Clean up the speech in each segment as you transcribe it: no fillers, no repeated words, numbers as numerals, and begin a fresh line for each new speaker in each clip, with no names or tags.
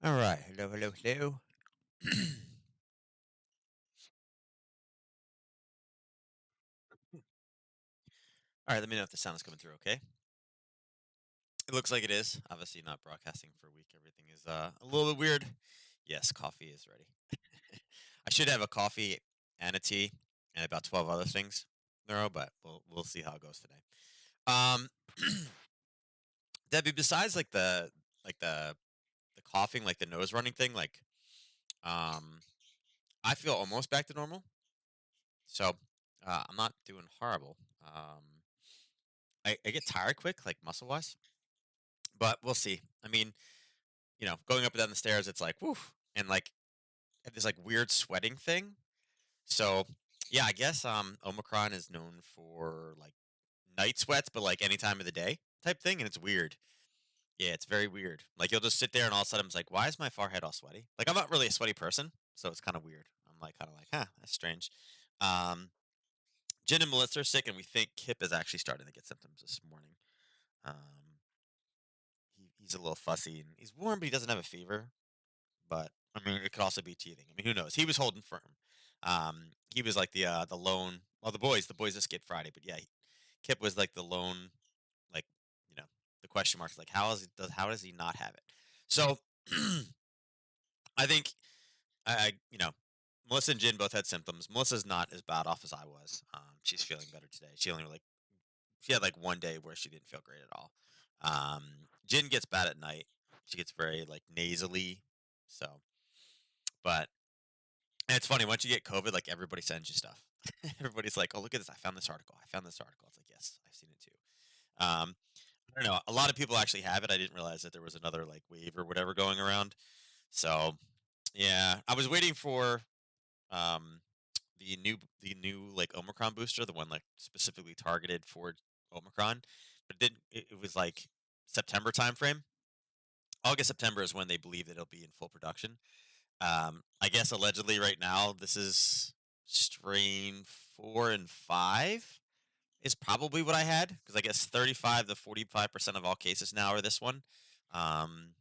All right. Hello, hello, hello. All right. Let me know if the sound is coming through. Okay. It looks like it is. Obviously, not broadcasting for a week. Everything is a little bit weird. Yes, coffee is ready. I should have a coffee and a tea and about 12 other things in a row, but we'll see how it goes today. Um, Debbie, besides like the coughing, like the nose running thing, um, I feel almost back to normal. So I'm not doing horrible. I get tired quick, like muscle wise. But we'll see. I mean, going up and down the stairs, it's like, woof, and like this like weird sweating thing. So yeah, I guess Omicron is known for like night sweats, but like any time of the day type thing, and it's weird. Yeah, it's very weird. Like you'll just sit there and all of a sudden it's like, why is my forehead all sweaty? Like I'm not really a sweaty person, so it's kind of weird. I'm like kind of like, huh, that's strange. Um, Jen and Melissa are sick, and we think Kip is actually starting to get symptoms this morning. Um, he's a little fussy and he's warm, but he doesn't have a fever. But I mean, it could also be teething. I mean, who knows? He was holding firm. He was like the lone. Well, the boys escaped Friday, but yeah, Kip was like the lone, like you know, the question marks. Like, how does he not have it? So I think Melissa and Jin both had symptoms. Melissa's not as bad off as I was. She's feeling better today. She had like one day where she didn't feel great at all. Um, Jin gets bad at night. She gets very like nasally. So, but and it's funny once you get COVID, like everybody sends you stuff. Everybody's like, "Oh, look at this! I found this article. I found this article." It's like, "Yes, I've seen it too." I don't know. A lot of people actually have it. I didn't realize that there was another like wave or whatever going around. So yeah, I was waiting for um the new like Omicron booster, the one like specifically targeted for Omicron, but it didn't. It was like September timeframe. August September is when they believe that it'll be in full production. I guess allegedly right now this is strain 4 and 5 is probably what I had because I guess 35 to 45% of all cases now are this one. Um,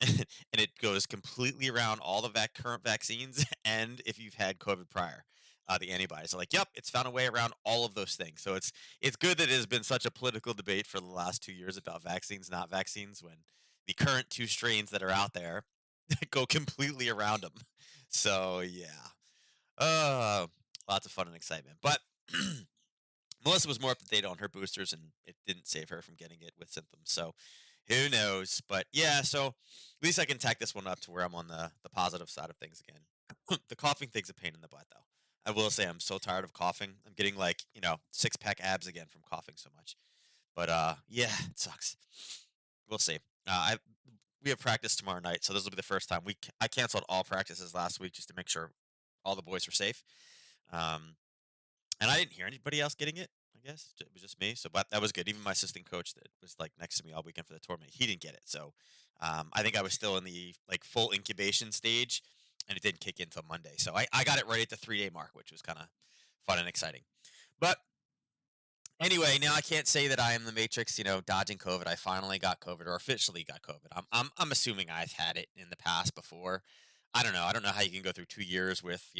and it goes completely around all the current vaccines and if you've had COVID prior, the antibodies. So like, yep, it's found a way around all of those things. So it's good that it has been such a political debate for the last 2 years about vaccines, not vaccines, when the current two strains that are out there go completely around them. So yeah, uh, lots of fun and excitement. But Melissa was more up to date on her boosters, and it didn't save her from getting it with symptoms. So who knows? But yeah, so at least I can tack this one up to where I'm on the positive side of things again. The coughing thing's a pain in the butt, though. I will say I'm so tired of coughing. I'm getting like 6 pack abs again from coughing so much. But yeah, it sucks. We'll see. We have practice tomorrow night, so this will be the first time I canceled all practices last week just to make sure all the boys were safe. Um, and I didn't hear anybody else getting it. I guess it was just me. So, but that was good. Even my assistant coach that was like next to me all weekend for the tournament, he didn't get it. So, I think I was still in the like full incubation stage, and it didn't kick in until Monday. So I got it right at the 3 day mark, which was kind of fun and exciting. But anyway, now I can't say that I am the Matrix, dodging COVID. I finally got COVID or officially got COVID. I'm assuming I've had it in the past before. I don't know. I don't know how you can go through 2 years with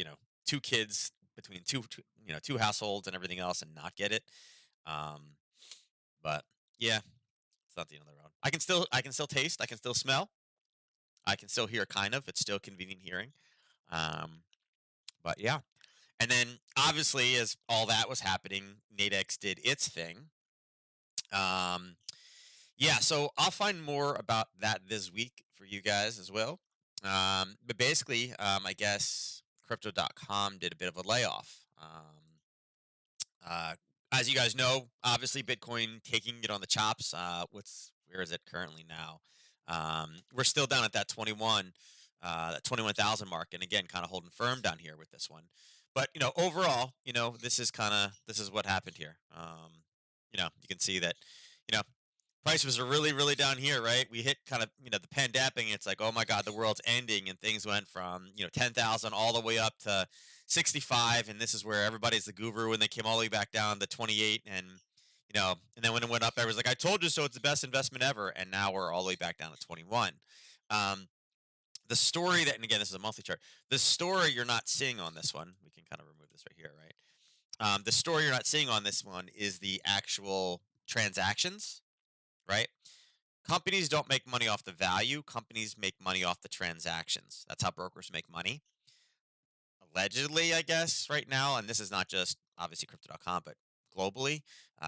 two kids between two households and everything else and not get it. Um, but yeah, it's not the end of the road. I can still taste. I can still smell. I can still hear kind of. It's still convenient hearing. Um, but yeah. And then obviously, as all that was happening, Nadex did its thing. Um, yeah, so I'll find more about that this week for you guys as well. But basically, I guess crypto.com did a bit of a layoff. Uh, as you guys know, obviously Bitcoin taking it on the chops. Where is it currently now? We're still down at that 21,000 mark, and again, kind of holding firm down here with this one. But overall, this is what happened here. You can see that, you know, prices are really, really down here, right? We hit kind of, the pandapping. It's like, oh my God, the world's ending, and things went from 10,000 all the way up to 65, and this is where everybody's the guru, and they came all the way back down to 28, and then when it went up, everyone's like, I told you so. It's the best investment ever, and now we're all the way back down to 21. Um, The story that, and again, this is a monthly chart. The story you're not seeing on this one, we can kind of remove this right here, right? The story you're not seeing on this one is the actual transactions, right? Companies don't make money off the value. Companies make money off the transactions. That's how brokers make money. Allegedly, I guess, right now, and this is not just obviously crypto.com, but globally,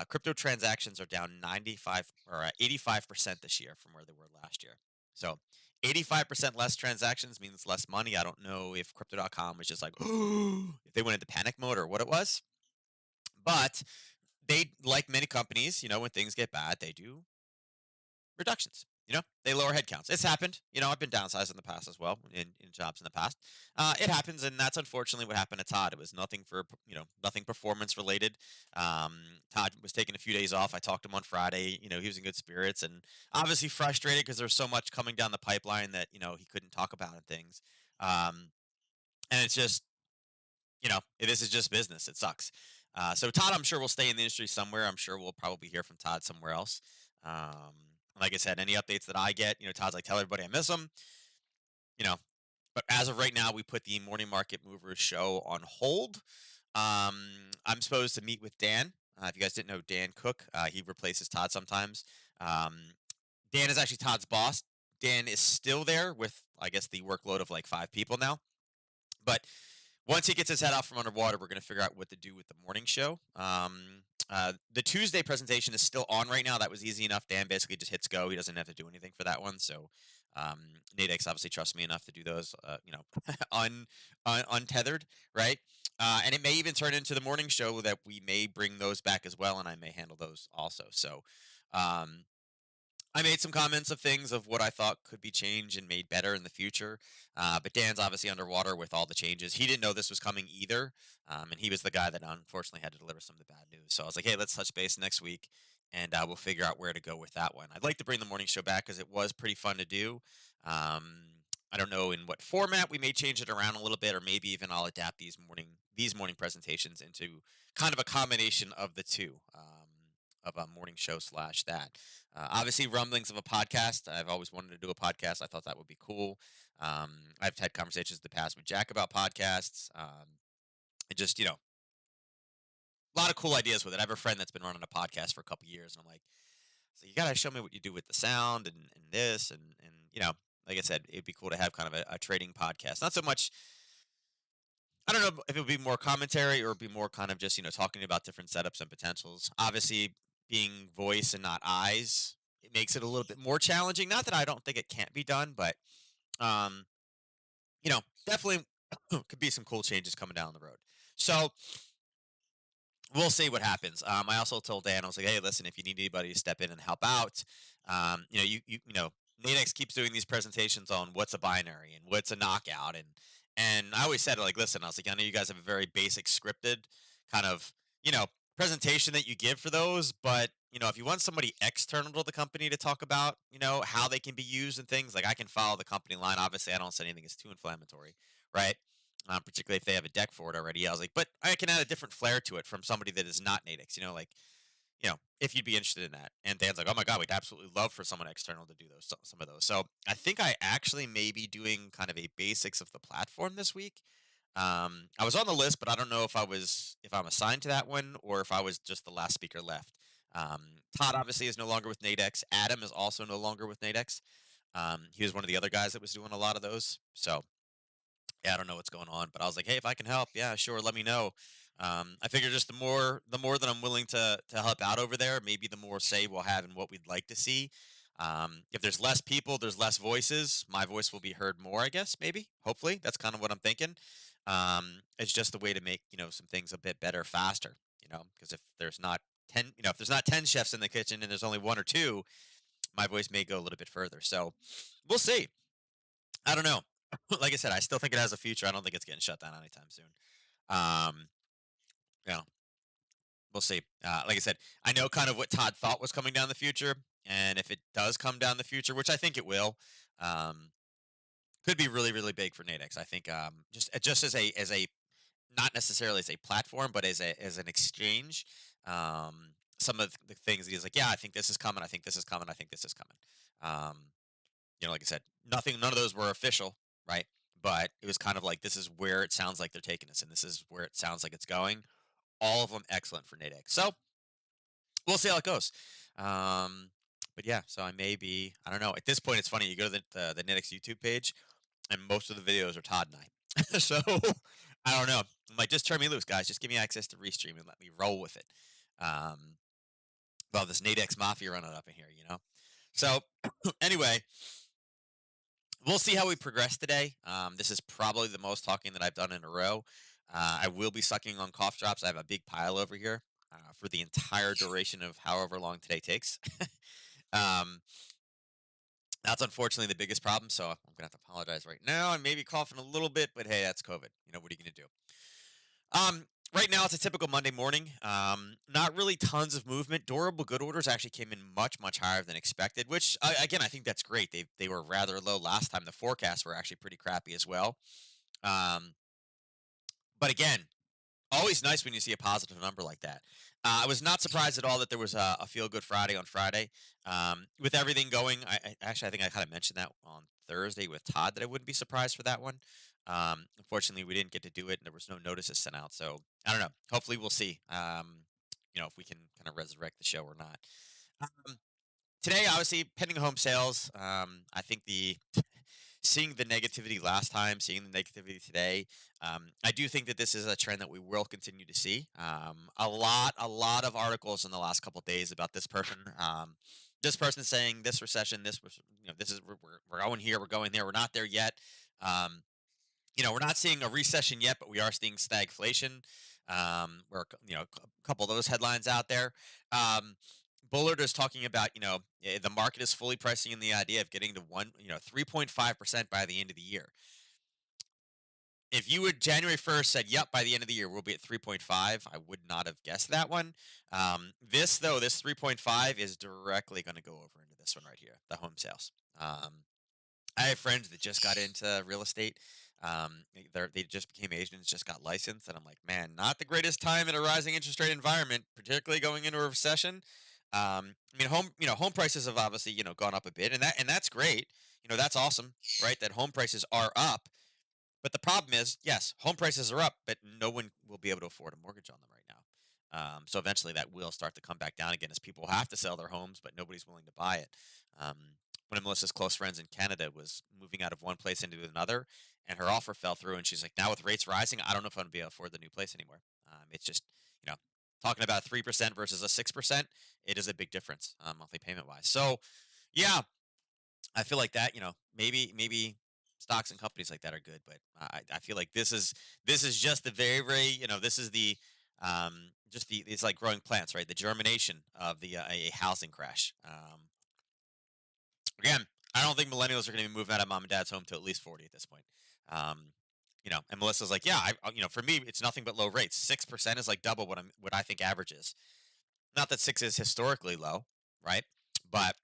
crypto transactions are down 95 or 85% this year from where they were last year. So 85% less transactions means less money. I don't know if crypto.com was just like, if they went into panic mode or what it was, but they, like many companies, when things get bad, they do reductions. They lower headcounts. It's happened. I've been downsized in the past as well in jobs in the past. It happens, and that's unfortunately what happened to Todd. It was nothing nothing performance related. Um, Todd was taking a few days off. I talked to him on Friday. He was in good spirits and obviously frustrated because there's so much coming down the pipeline that he couldn't talk about and things. Um, and it's just this is just business. It sucks. So Todd, I'm sure will stay in the industry somewhere. I'm sure we'll probably hear from Todd somewhere else. Like I said, any updates that I get, Todd's like, tell everybody I miss him. You know, but as of right now, we put the Morning Market Movers show on hold. I'm supposed to meet with Dan. If you guys didn't know Dan Cook, he replaces Todd sometimes. Um, Dan is actually Todd's boss. Dan is still there with, I guess, the workload of like 5 people now. But once he gets his head out from underwater, we're going to figure out what to do with the morning show. The Tuesday presentation is still on right now. That was easy enough. Dan basically just hits go. He doesn't have to do anything for that one. So um, Nadex obviously trusts me enough to do those, untethered, right? And it may even turn into the morning show that we may bring those back as well, and I may handle those also. So um, I made some comments of things of what I thought could be changed and made better in the future. But Dan's obviously underwater with all the changes. He didn't know this was coming either. And he was the guy that unfortunately had to deliver some of the bad news. So I was like, hey, let's touch base next week and we'll figure out where to go with that one. I'd like to bring the morning show back because it was pretty fun to do. Um, I don't know in what format. We may change it around a little bit, or maybe even I'll adapt these morning presentations into kind of a combination of the two, of a morning show slash that. Obviously, rumblings of a podcast. I've always wanted to do a podcast. I thought that would be cool. I've had conversations in the past with Jack about podcasts. It just, a lot of cool ideas with it. I have a friend that's been running a podcast for a couple years, and I'm like, so you gotta show me what you do with the sound and this and like I said, it'd be cool to have kind of a trading podcast. Not so much. I don't know if it would be more commentary or be more kind of just talking about different setups and potentials. Obviously, being voice and not eyes, it makes it a little bit more challenging. Not that I don't think it can't be done, but um, definitely could be some cool changes coming down the road. So we'll see what happens. I also told Dan, I was like, hey, listen, if you need anybody to step in and help out, Nadex keeps doing these presentations on what's a binary and what's a knockout, and I always said like, listen, I was like, I know you guys have a very basic scripted kind of presentation that you give for those, but if you want somebody external to the company to talk about how they can be used and things, like I can follow the company line. Obviously, I don't say anything is too inflammatory, right? Particularly if they have a deck for it already. I was like, but I can add a different flair to it from somebody that is not Natix, like, if you'd be interested in that. And Dan's like, oh my God, we'd absolutely love for someone external to do those, some of those. So I think I actually may be doing kind of a basics of the platform this week. I was on the list, but I don't know if I'm assigned to that one or if I was just the last speaker left. Um, Todd obviously is no longer with Nadex. Adam is also no longer with Nadex. He was one of the other guys that was doing a lot of those. So yeah, I don't know what's going on, but I was like, hey, if I can help, yeah, sure, let me know. I figure just the more that I'm willing to help out over there, maybe the more say we'll have in what we'd like to see. If there's less people, there's less voices. My voice will be heard more, I guess. Maybe, hopefully, that's kind of what I'm thinking. It's just the way to make some things a bit better, faster. Because if there's not 10 chefs in the kitchen and there's only one or two, my voice may go a little bit further. So we'll see. I don't know. Like I said, I still think it has a future. I don't think it's getting shut down anytime soon. Um, you know, we'll see. Like I said, I know kind of what Todd thought was coming down the future, and if it does come down the future, which I think it will, um, could be really, really big for Nadex. I think just as a not necessarily as a platform, but as an exchange. Some of the things he's like, yeah, I think this is coming. I think this is coming. I think this is coming. Um, like I said, none of those were official. right? But it was kind of like this is where it sounds like they're taking us, and this is where it sounds like it's going. All of them excellent for Natick. So we'll see how it goes. Um, but yeah, so I may be. I don't know. At this point, it's funny. You go to the Natick's YouTube page, and most of the videos are Todd and I. So I don't know. I'm like, just turn me loose, guys. Just give me access to Restream and let me roll with it. Um, well, this Nadex Mafia running up in here, you know? So, anyway, we'll see how we progress today. This is probably the most talking that I've done in a row. I will be sucking on cough drops. I have a big pile over here for the entire duration of however long today takes. um, that's unfortunately the biggest problem. So I'm gonna have to apologize right now. I may be coughing a little bit, but hey, that's COVID. You know what are you gonna do? Right now it's a typical Monday morning. Not really tons of movement. Durable good orders actually came in much higher than expected, which again I think that's great. They were rather low last time. The forecasts were actually pretty crappy as well. Um, but again, always nice when you see a positive number like that. I was not surprised at all that there was a feel good Friday on Friday. With everything going, I think I kind of mentioned that on Thursday with Todd that I wouldn't be surprised for that one. Unfortunately, we didn't get to do it, and there was no notices sent out. So I don't know. Hopefully, we'll see. If we can kind of resurrect the show or not. Um, Today, obviously, pending home sales. I think the seeing the negativity last time, seeing the negativity today, I do think that this is a trend that we will continue to see. A lot of articles in the last couple of days about this person saying this recession, this was, this is we're going here, we're going there, we're not there yet. Um, we're not seeing a recession yet, but we are seeing stagflation. Where a couple of those headlines out there. Um, Bullard is talking about, the market is fully pricing in the idea of getting to 3.5% by the end of the year. If you would January 1st said, yep, by the end of the year, we'll be at 3.5, I would not have guessed that one. This 3.5 is directly going to go over into this one right here, the home sales. I have friends that just got into real estate. They just became agents, just got licensed, and I'm like, man, not the greatest time in a rising interest rate environment, particularly going into a recession. Home prices have obviously, gone up a bit, and that's great. That's awesome, right? That home prices are up, but the problem is, yes, home prices are up, but no one will be able to afford a mortgage on them right now. So eventually that will start to come back down again as people have to sell their homes, but nobody's willing to buy it. Um, One of Melissa's close friends in Canada was moving out of one place into another, and her offer fell through. And she's like, now with rates rising, I don't know if I'm going to be able to afford the new place anymore. It's just, you know, talking about 3% versus a 6%, it is a big difference monthly payment wise. So, yeah, I feel like that, maybe stocks and companies like that are good, but I feel like this is just the very very this is the just the it's like growing plants, right? The germination of the a housing crash. Again, I don't think millennials are going to be moving out of mom and dad's home to at least 40 at this point. Um, and Melissa's like, yeah, for me, it's nothing but low rates. 6% is like double what I think average is. Not that six is historically low, right? But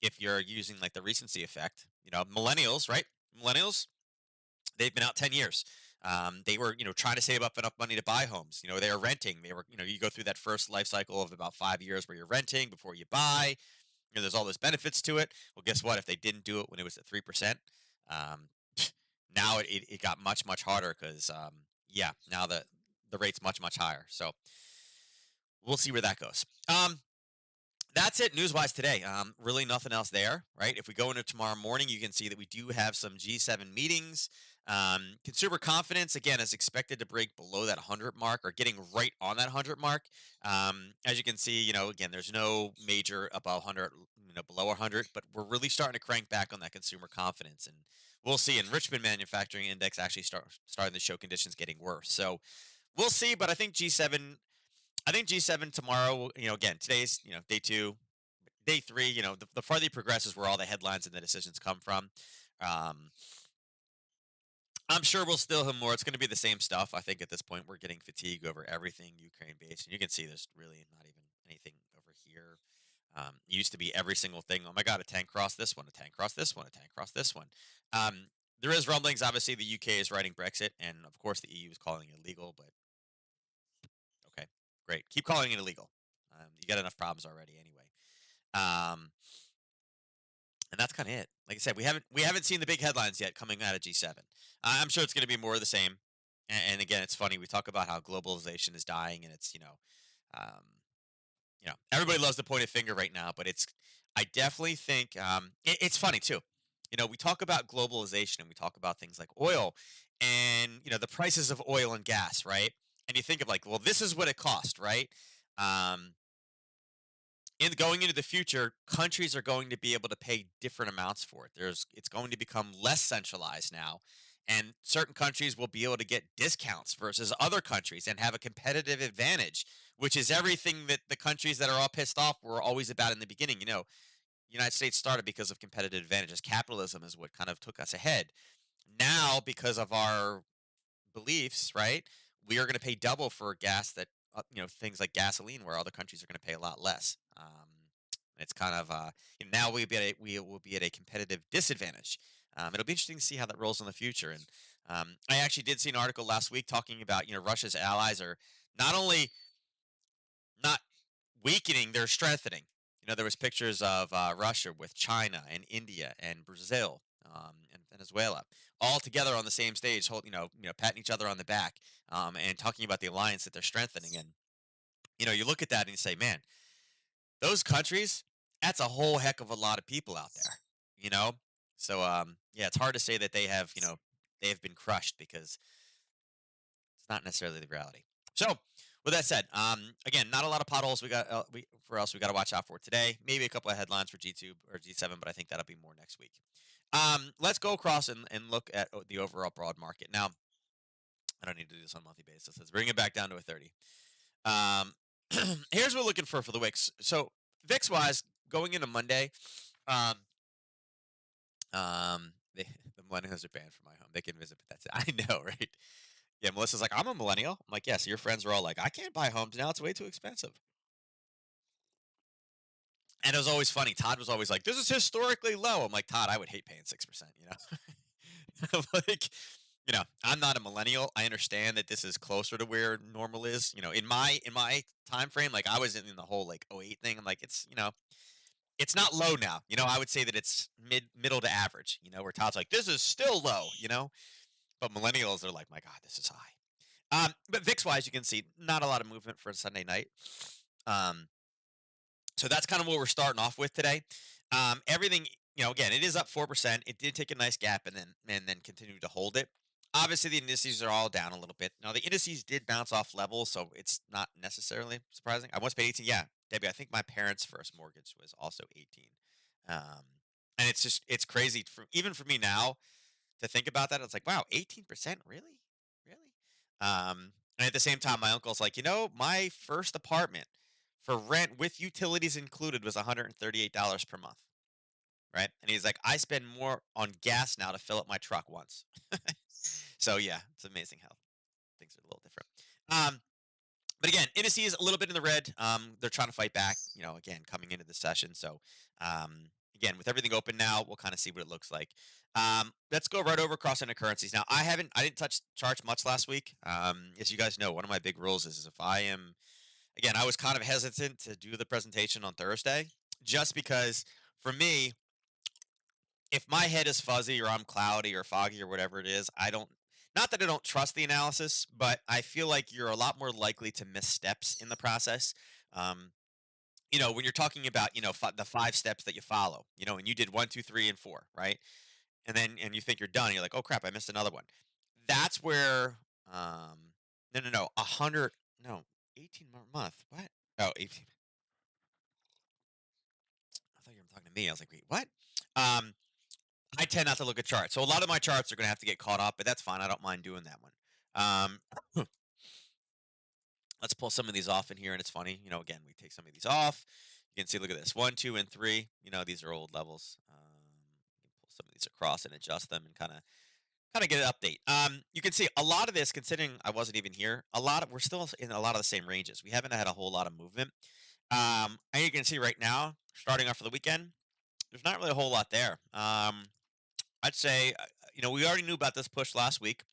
if you're using like the recency effect, millennials, right? Millennials, they've been out 10 years. They were, trying to save up enough money to buy homes. They were renting. They were, you go through that first life cycle of about 5 years where you're renting before you buy. There's all those benefits to it. Well, guess what? If they didn't do it when it was at 3%, um, now it got much harder because, yeah, now the rate's much higher. So we'll see where that goes. That's it news-wise today. Really nothing else there, right? If we go into tomorrow morning, you can see that we do have some G7 meetings. Consumer confidence, again, is expected to break below that 100 mark or getting right on that 100 mark. As you can see, again, there's no major above 100, below 100, but we're really starting to crank back on that consumer confidence. And we'll see. And Richmond Manufacturing Index actually starting to show conditions getting worse. So we'll see, but I think G7 tomorrow, again, today's, day two, day three, the farther you progress is where all the headlines and the decisions come from. Um, I'm sure we'll still have more. It's going to be the same stuff. I think at this point we're getting fatigue over everything Ukraine based. And you can see there's really not even anything over here. It used to be every single thing. Oh my God, a tank crossed this one, a tank crossed this one, a tank crossed this one. There is rumblings. Obviously, the UK is writing Brexit, and of course, the EU is calling it illegal. But okay, great. Keep calling it illegal. You got enough problems already anyway. Um, And that's kind of it. Like I said, we haven't seen the big headlines yet coming out of G7. I'm sure it's going to be more of the same. And again, it's funny we talk about how globalization is dying, and it's um, everybody loves to point a finger right now, but I definitely think it's funny too. We talk about globalization and we talk about things like oil and the prices of oil and gas, right? And you think of like, well, this is what it cost, right? Um, in going into the future, countries are going to be able to pay different amounts for it. It's going to become less centralized now, and certain countries will be able to get discounts versus other countries and have a competitive advantage, which is everything that the countries that are all pissed off were always about in the beginning. United States started because of competitive advantages. Capitalism is what kind of took us ahead. Now, because of our beliefs, right? We are going to pay double for gas that things like gasoline, where other countries are going to pay a lot less. It's kind of now we will be at a competitive disadvantage. It'll be interesting to see how that rolls in the future. And I actually did see an article last week talking about Russia's allies are not only not weakening, they're strengthening. There was pictures of Russia with China and India and Brazil and Venezuela all together on the same stage, patting each other on the back and talking about the alliance that they're strengthening. And you look at that and you say, man, those countries, that's a whole heck of a lot of people out there. You know, so yeah, it's hard to say that they have been crushed because it's not necessarily the reality. So, with that said, again, not a lot of potholes. We got to watch out for today. Maybe a couple of headlines for G2 or G7, but I think that'll be more next week. Let's go across and look at the overall broad market. Now, I don't need to do this on a monthly basis. Let's bring it back down to a 30. Um, here's what we're looking for the Wix. So, VIX wise, going into Monday, um, the millennials are banned from my home. They can visit, but that's it. I know, right? Yeah, Melissa's like, I'm a millennial. I'm like, yes, your friends are all like, I can't buy homes now. It's way too expensive. And it was always funny. Todd was always like, this is historically low. I'm like, Todd, I would hate paying 6%. Like, I'm not a millennial. I understand that this is closer to where normal is. In my time frame, like I was in the whole like '08 thing. I'm like, it's not low now. I would say that it's middle to average, where Todd's like, this is still low. But millennials are like, my God, this is high. But VIX wise, you can see not a lot of movement for Sunday night. Um, so that's kind of what we're starting off with today. Everything, again, it is up 4%. It did take a nice gap and then continue to hold it. Obviously, the indices are all down a little bit. Now, the indices did bounce off levels, so it's not necessarily surprising. I once paid 18. Yeah, Debbie, I think my parents' first mortgage was also 18. Um, and it's crazy even for me now to think about that. It's like, wow, 18%, really, really. And at the same time, my uncle's like, my first apartment for rent with utilities included was $138 per month, right? And he's like, I spend more on gas now to fill up my truck once. So yeah, it's amazing how things are a little different. But again, indices a little bit in the red. They're trying to fight back. Again, coming into the session. So again, with everything open now, we'll kind of see what it looks like. Let's go right over across into currencies. Now, I didn't touch charts much last week. As you guys know, one of my big rules is if I am, again, I was kind of hesitant to do the presentation on Thursday, just because for me, if my head is fuzzy or I'm cloudy or foggy or whatever it is, I don't. Not that I don't trust the analysis, but I feel like you're a lot more likely to miss steps in the process. Um, when you're talking about, the 5 steps that you follow, and you did 1, 2, 3, and 4, right? And you think you're done. And you're like, oh crap, I missed another one. That's where, no, 100, no, 18 month. What? Oh, 18. I thought you were talking to me. I was like, wait, what? Um, I tend not to look at charts. So a lot of my charts are going to have to get caught up, but that's fine. I don't mind doing that one. Let's pull some of these off in here, and it's funny. Again, we take some of these off. You can see, look at this, 1, 2, and 3. These are old levels. You can pull some of these across and adjust them, and kind of get an update. You can see a lot of this, considering I wasn't even here. We're still in a lot of the same ranges. We haven't had a whole lot of movement. And you can see right now, starting off for the weekend, there's not really a whole lot there. I'd say, we already knew about this push last week,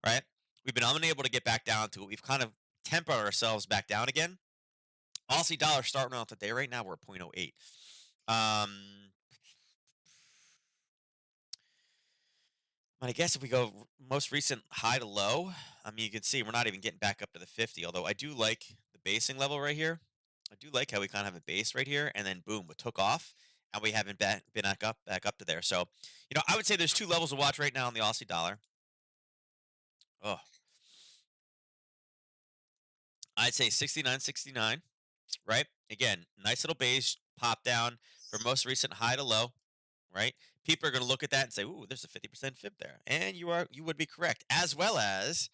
right? We've been unable to get back down to it. We've kind of tempered ourselves back down again. Aussie dollar starting off the day right now, we're at 0.08. Um, I guess if we go most recent high to low, I mean, you can see we're not even getting back up to the 50, although I do like the basing level right here. I do like how we kind of have a base right here, and then boom, we took off, and we haven't been back up to there. So, I would say there's two levels to watch right now in the Aussie dollar. Oh, I'd say 69.69, right? Again, nice little base pop down for most recent high to low, right? People are going to look at that and say, "Ooh, there's a 50% fib there," and you would be correct, as well as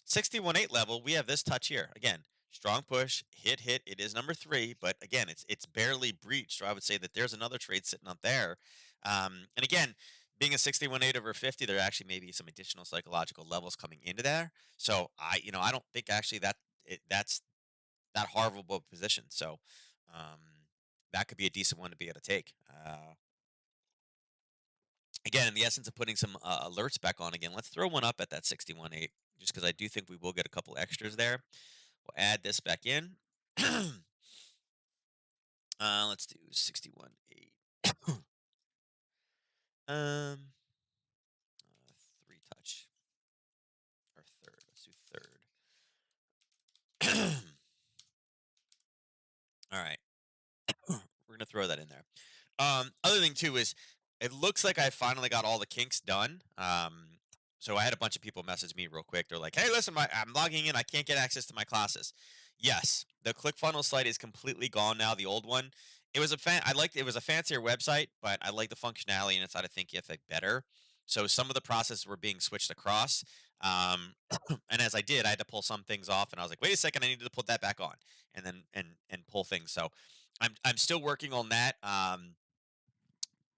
61.8 level, we have this touch here. Again, strong push, hit. It is number three, but again, it's barely breached. So I would say that there's another trade sitting up there. And again, being a 61.8 over 50, there actually may be some additional psychological levels coming into there. So I don't think actually that's that horrible of a position. So um, that could be a decent one to be able to take. Again, in the essence of putting some alerts back on again, let's throw one up at that 61.8, just because I do think we will get a couple extras there. We'll add this back in. Let's do 61.8. Three touch or third. Let's do third. All right, we're gonna throw that in there. Other thing too is it looks like I finally got all the kinks done. So I had a bunch of people message me real quick. They're like, "Hey, listen, I'm logging in. I can't get access to my classes." Yes, the ClickFunnels site is completely gone now. The old one, I liked it was a fancier website, but I like the functionality inside. I think if it better. So some of the processes were being switched across. Um, and as I did, I had to pull some things off, and I was like, "Wait a second, I needed to put that back on," and then and pull things. So I'm still working on that.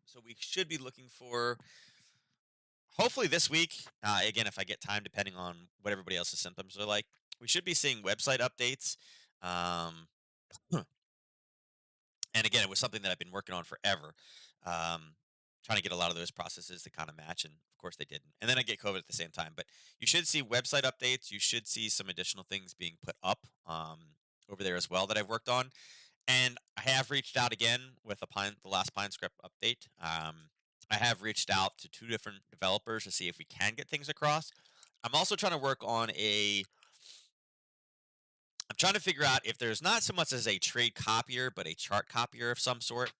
So we should be looking for hopefully this week. Again, if I get time, depending on what everybody else's symptoms are like, we should be seeing website updates. Um, and again, it was something that I've been working on forever. Um, Trying to get a lot of those processes to kind of match, and of course they didn't. And then I get COVID at the same time. But you should see website updates. You should see some additional things being put up over there as well that I've worked on. And I have reached out again with the last Pine Script update. I have reached out to two different developers to see if we can get things across. I'm also trying to work on I'm trying to figure out if there's not so much as a trade copier, but a chart copier of some sort,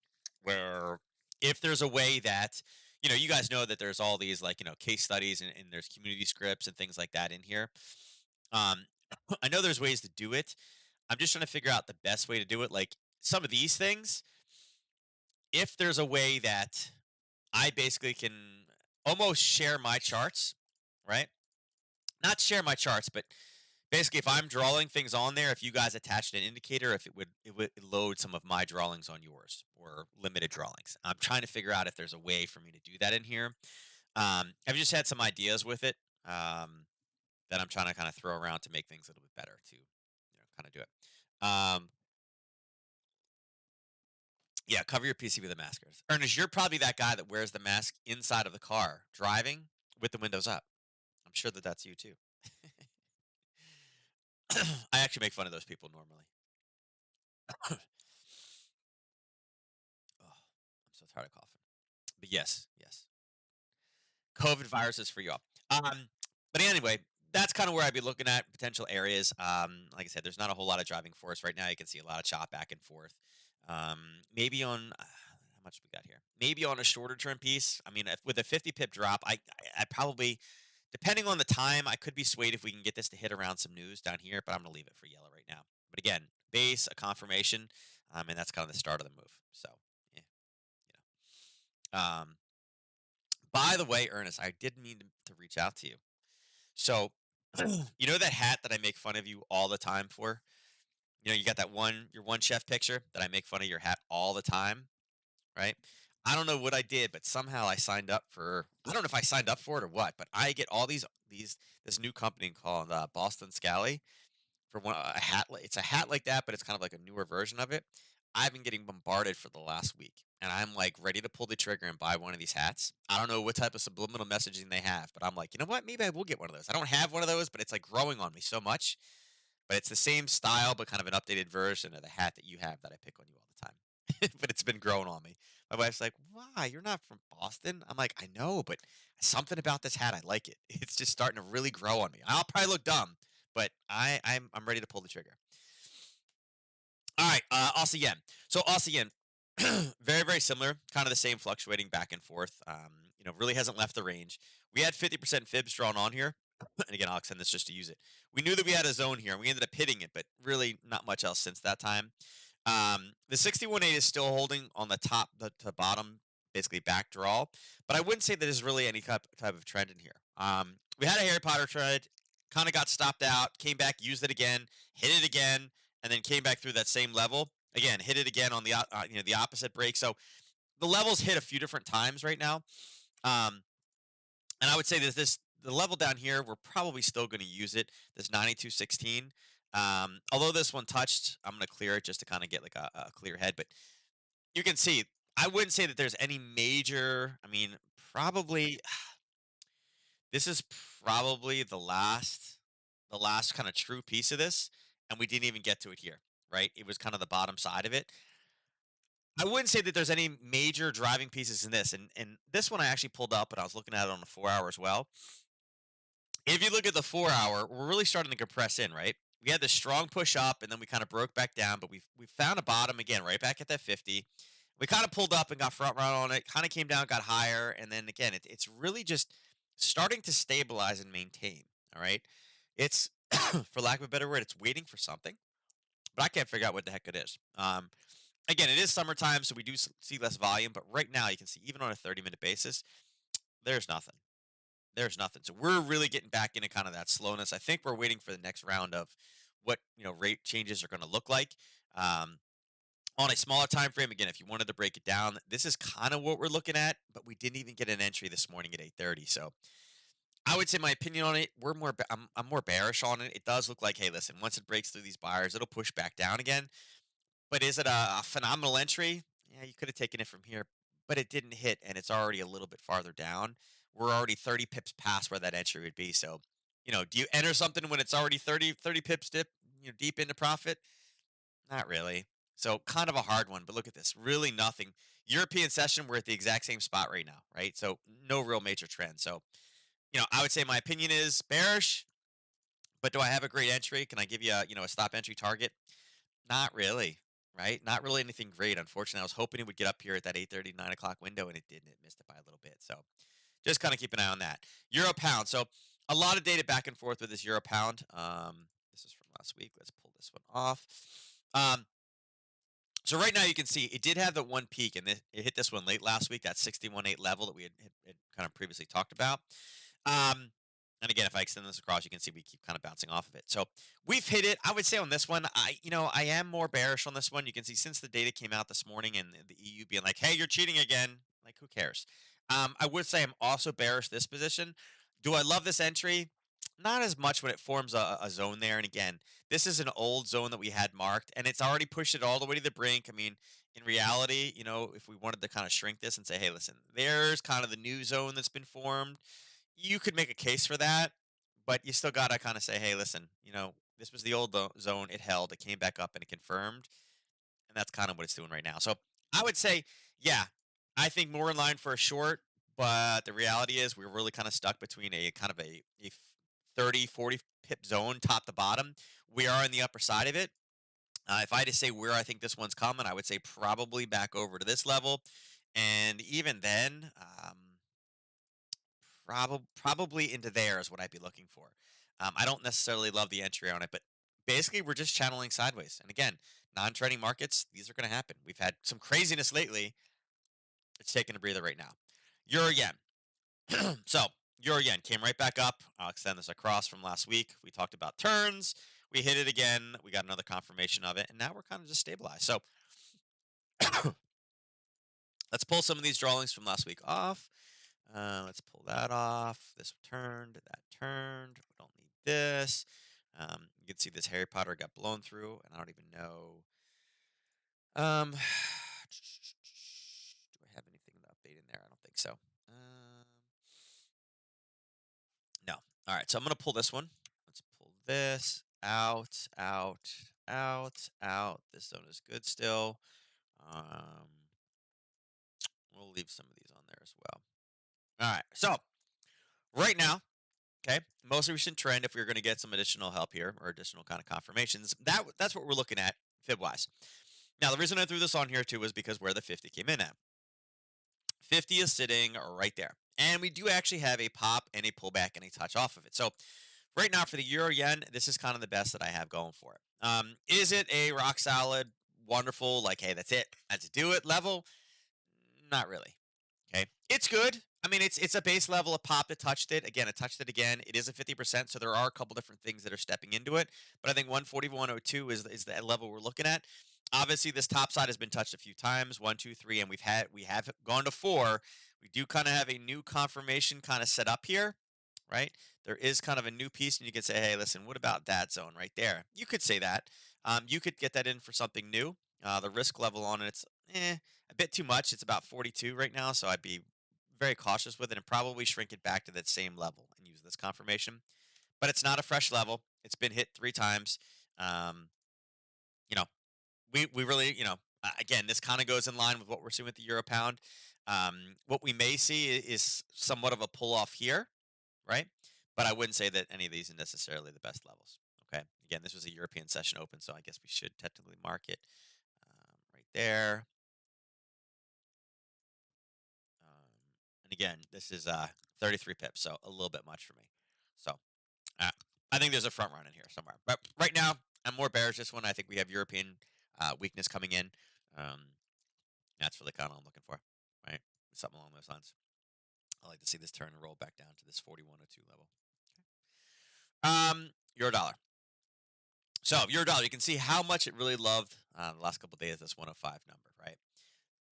where if there's a way that, you guys know that there's all these like, case studies and there's community scripts and things like that in here. Um, I know there's ways to do it. I'm just trying to figure out the best way to do it. Like some of these things, if there's a way that I basically can almost share my charts, right? Not share my charts, but basically if I'm drawing things on there, if you guys attached an indicator, if it would load some of my drawings on yours or limited drawings. I'm trying to figure out if there's a way for me to do that in here. I've just had some ideas with it that I'm trying to kind of throw around to make things a little bit better to, kind of do it. Yeah, cover your PC with a mask. Ernest, you're probably that guy that wears the mask inside of the car, driving with the windows up. I'm sure that that's you too. I actually make fun of those people normally. Oh, I'm so tired of coughing. But yes, yes. COVID viruses for you all. But anyway, that's kind of where I'd be looking at potential areas. Like I said, there's not a whole lot of driving force right now. You can see a lot of chop back and forth. Maybe on how much we got here? Maybe on a shorter term piece. I mean, if, with a 50 pip drop, I probably, depending on the time, I could be swayed if we can get this to hit around some news down here. But I'm going to leave it for yellow right now. But again, base a confirmation, and that's kind of the start of the move. So, yeah, you know. By the way, Ernest, I did mean to reach out to you. So, you know that hat that I make fun of you all the time for? You got your one chef picture that I make fun of your hat all the time, right? I don't know what I did, but somehow I signed up for. I don't know if I signed up for it or what, but I get all these this new company called Boston Scally for a hat. It's a hat like that, but it's kind of like a newer version of it. I've been getting bombarded for the last week, and I'm like ready to pull the trigger and buy one of these hats. I don't know what type of subliminal messaging they have, but I'm like, you know what? Maybe I will get one of those. I don't have one of those, but it's like growing on me so much. But it's the same style, but kind of an updated version of the hat that you have that I pick on you all the time. but it's been growing on me. My wife's like, "Why? You're not from Boston." I'm like, "I know, but something about this hat, I like it. It's just starting to really grow on me. I'll probably look dumb, but I'm ready to pull the trigger." All right, Aussie yen. So Aussie yen, very very similar, kind of the same, fluctuating back and forth. Really hasn't left the range. We had 50% fibs drawn on here, and again, I'll extend this just to use it. We knew that we had a zone here, and we ended up hitting it, but really not much else since that time. The 61.8 is still holding on the top, the to bottom, basically back draw, but I wouldn't say that there's really any type of trend in here. We had a Harry Potter trend, kind of got stopped out, came back, used it again, hit it again, and then came back through that same level again, hit it again on the opposite break. So the levels hit a few different times right now, um, and I would say that the level down here we're probably still going to use it. This 92.16. Although this one touched, I'm going to clear it just to kind of get like a clear head. But you can see, I wouldn't say that there's any major. I mean, probably this is probably the last kind of true piece of this, and we didn't even get to it here. Right? It was kind of the bottom side of it. I wouldn't say that there's any major driving pieces in this, and this one I actually pulled up, and I was looking at it on the 4 hour as well. If you look at the 4 hour, we're really starting to compress in, right? We had this strong push up, and then we kind of broke back down, but we found a bottom again, right back at that 50. We kind of pulled up and got front run on it, kind of came down, got higher, and then again, it's really just starting to stabilize and maintain. All right, it's for lack of a better word, it's waiting for something, but I can't figure out what the heck it is. Again, it is summertime, so we do see less volume, but right now you can see even on a 30-minute basis, there's nothing. There's nothing. So we're really getting back into kind of that slowness. I think we're waiting for the next round of what rate changes are going to look like. Um, on a smaller time frame, again, if you wanted to break it down, this is kind of what we're looking at, but we didn't even get an entry this morning at 8:30. So I would say my opinion on it, I'm more bearish on it. It does look like, hey, listen, once it breaks through these buyers, it'll push back down again. But is it a phenomenal entry? Yeah, you could have taken it from here, but it didn't hit, and it's already a little bit farther down. We're already 30 pips past where that entry would be. So, do you enter something when it's already 30 pips deep into profit? Not really. So, kind of a hard one. But look at this. Really nothing. European session, we're at the exact same spot right now, right? So, no real major trend. So, I would say my opinion is bearish. But do I have a great entry? Can I give you a stop entry target? Not really, right? Not really anything great. Unfortunately, I was hoping it would get up here at that 8:30, 9 o'clock window, and it didn't. It missed it by a little bit. So just kind of keep an eye on that. Euro pound. So a lot of data back and forth with this euro pound. This is from last week. Let's pull this one off. Um, so right now you can see it did have the one peak, and it hit this one late last week, that 61.8 level that we had kind of previously talked about. Um, and again, if I extend this across, you can see we keep kind of bouncing off of it. So we've hit it. I would say on this one, I am more bearish on this one. You can see since the data came out this morning and the EU being like, "Hey, you're cheating again." Like, who cares? I would say I'm also bearish this position. Do I love this entry? Not as much when it forms a zone there. And again, this is an old zone that we had marked, and it's already pushed it all the way to the brink. I mean, in reality, if we wanted to kind of shrink this and say, "Hey, listen, there's kind of the new zone that's been formed," you could make a case for that, but you still gotta kind of say, "Hey, listen, this was the old zone. It held. It came back up, and it confirmed." And that's kind of what it's doing right now. So I would say, yeah, I think more in line for a short, but the reality is we're really kind of stuck between a kind of a 30, 40 pip zone top to bottom. We are in the upper side of it. If I had to say where I think this one's coming, I would say probably back over to this level. And even then, probably into there is what I'd be looking for. I don't necessarily love the entry on it, but basically we're just channeling sideways. And again, non-trading markets, these are going to happen. We've had some craziness lately. It's taking a breather right now. Euro yen. So euro yen came right back up. I'll extend this across from last week. We talked about turns. We hit it again. We got another confirmation of it, and now we're kind of just stabilized. So let's pull some of these drawings from last week off. Let's pull that off. This turned, that turned. We don't need this. You can see this Harry Potter got blown through, and I don't even know. Do I have anything to update in there? I don't think so. No. All right, so I'm gonna pull this one. Let's pull this out, out, out, out. This zone is good still. Um, we'll leave some of these on there as well. All right. So right now, okay, most recent trend. If we are going to get some additional help here or additional kind of confirmations, that's what we're looking at fib wise. Now, the reason I threw this on here too was because where the 50 came in at. 50 is sitting right there. And we do actually have a pop and a pullback and a touch off of it. So right now for the euro yen, this is kind of the best that I have going for it. Is it a rock solid, wonderful, like, hey, that's it, let's do it level? Not really. Okay, it's good. I mean, it's a base level. It popped. It touched it again. It touched it again. It is a 50%. So there are a couple different things that are stepping into it. But I think 141.02 is the level we're looking at. Obviously, this top side has been touched a few times. One, two, three, and we have gone to four. We do kind of have a new confirmation kind of set up here, right? There is kind of a new piece, and you can say, hey, listen, what about that zone right there? You could say that. You could get that in for something new. The risk level on it's a bit too much. It's about 42 right now, so I'd be very cautious with it and probably shrink it back to that same level and use this confirmation. But it's not a fresh level. It's been hit 3 times. Um, you know, we really, again, this kind of goes in line with what we're seeing with the euro pound. What we may see is somewhat of a pull off here, right? But I wouldn't say that any of these are necessarily the best levels. Okay. Again, this was a European session open, so I guess we should technically mark it right there. And again, this is 33 pips, so a little bit much for me. So uh, I think there's a front run in here somewhere. But right now, I'm more bearish this one. I think we have European weakness coming in. Um, that's really kind of what I'm looking for, right? Something along those lines. I like to see this turn and roll back down to this 41.02 level. Euro dollar. So euro dollar, you can see how much it really loved the last couple of days. This 105 number, right?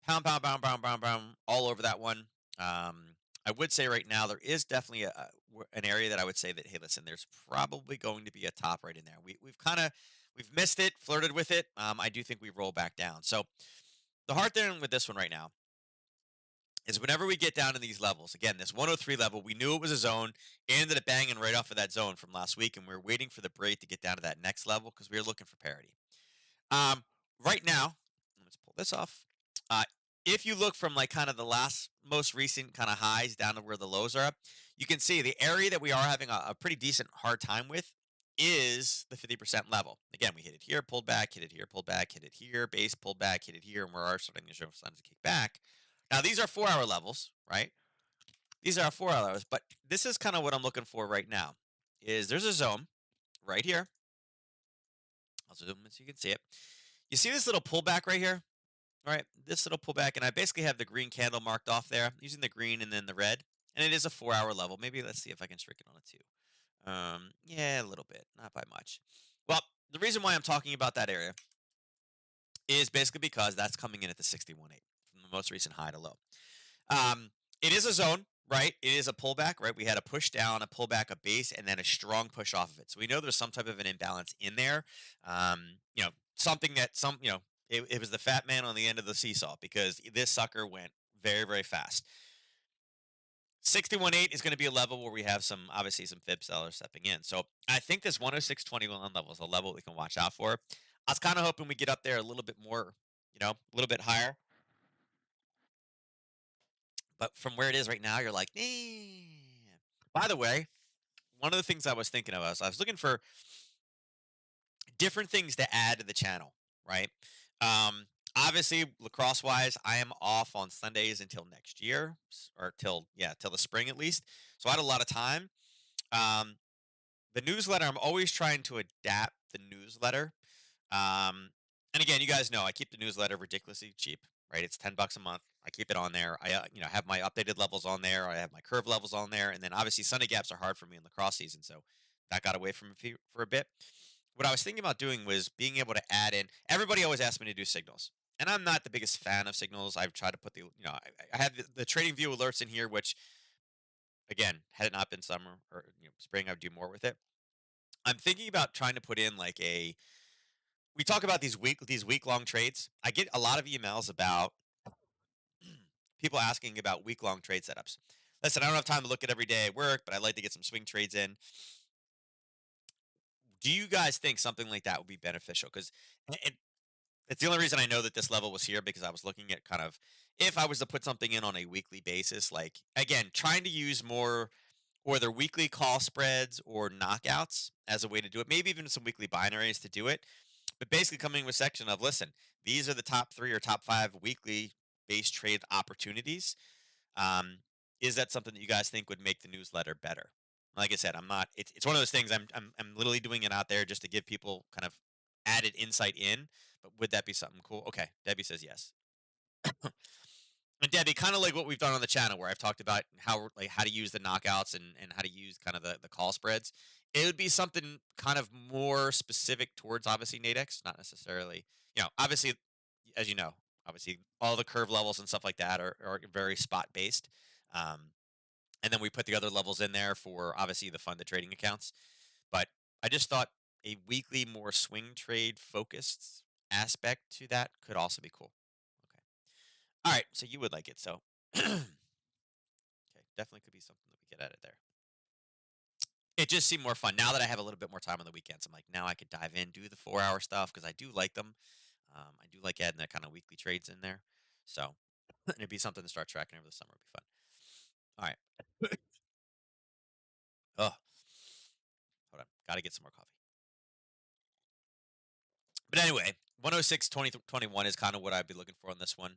Pound, pound, pound, pound, pound, pound, all over that one. I would say right now there is definitely an area that I would say that, hey, listen, there's probably going to be a top right in there. We've missed it, flirted with it. I do think we roll back down. So the hard thing with this one right now is whenever we get down to these levels, again, this 103 level, we knew it was a zone, ended up banging right off of that zone from last week, and we were waiting for the break to get down to that next level because we were looking for parity. Right now, let's pull this off. Uh, if you look from like kind of the most recent kind of highs down to where the lows are, you can see the area that we are having a pretty decent hard time with is the 50% level. Again, we hit it here, pulled back, hit it here, pulled back, hit it here, base, pulled back, hit it here, and we are starting to show signs to kick back. Now, these are 4-hour levels, right? These are 4-hour levels, but this is kind of what I'm looking for right now. Is there's a zone right here. I'll zoom in so you can see it. You see this little pullback right here? All right, this little pullback, and I basically have the green candle marked off there, using the green and then the red, and it is a 4-hour level. Maybe let's see if I can shrink it on a 2. Yeah, a little bit, not by much. Well, the reason why I'm talking about that area is basically because that's coming in at the 61.8 from the most recent high to low. It is a zone, right? It is a pullback, right? We had a push down, a pullback, a base, and then a strong push off of it. So we know there's some type of an imbalance in there. Something that it was the fat man on the end of the seesaw because this sucker went very, very fast. 61.8 is going to be a level where we have obviously some fib sellers stepping in. So I think this 106.21 level is a level we can watch out for. I was kind of hoping we get up there a little bit more, a little bit higher. But from where it is right now, you're like, eh. By the way, one of the things I was thinking of, I was looking for different things to add to the channel, right? Obviously, lacrosse wise, I am off on Sundays until next year, or till the spring at least. So I had a lot of time. Um, the newsletter, I'm always trying to adapt the newsletter. And again, you guys know I keep the newsletter ridiculously cheap, right? It's $10 a month. I keep it on there. I have my updated levels on there. I have my curve levels on there, and then obviously Sunday gaps are hard for me in lacrosse season, so that got away from me for a bit. What I was thinking about doing was being able to add in. Everybody always asks me to do signals, and I'm not the biggest fan of signals. I've tried to put I have the trading view alerts in here, which again, had it not been summer or spring, I would do more with it. I'm thinking about trying to put in like we talk about these week long trades. I get a lot of emails about people asking about week long trade setups. Listen, I don't have time to look at every day at work, but I'd like to get some swing trades in. Do you guys think something like that would be beneficial? Because It's the only reason I know that this level was here because I was looking at kind of if I was to put something in on a weekly basis, like again, trying to use more or their weekly call spreads or knockouts as a way to do it. Maybe even some weekly binaries to do it. But basically coming with a section of listen, these are the top three or top five weekly base trade opportunities. Um, is that something that you guys think would make the newsletter better? Like I said, I'm not. It's one of those things. I'm literally doing it out there just to give people kind of added insight in. But would that be something cool? Okay, Debbie says yes. And Debbie, kind of like what we've done on the channel, where I've talked about how to use the knockouts and how to use kind of the call spreads. It would be something kind of more specific towards obviously Nadex, not necessarily. Obviously, as you know, obviously all the curve levels and stuff like that are very spot based. Um, and then we put the other levels in there for obviously the funded trading accounts. But I just thought a weekly, more swing trade focused aspect to that could also be cool. Okay. All right. So you would like it. So, okay. Definitely could be something that we get at it there. It just seemed more fun now that I have a little bit more time on the weekends. I'm like, now I could dive in, do the 4 hour stuff because I do like them. I do like adding that kind of weekly trades in there. So it'd be something to start tracking over the summer. It'd be fun. All right. Oh, hold on. Got to get some more coffee. But anyway, 106, 20, 21 is kind of what I'd be looking for on this one.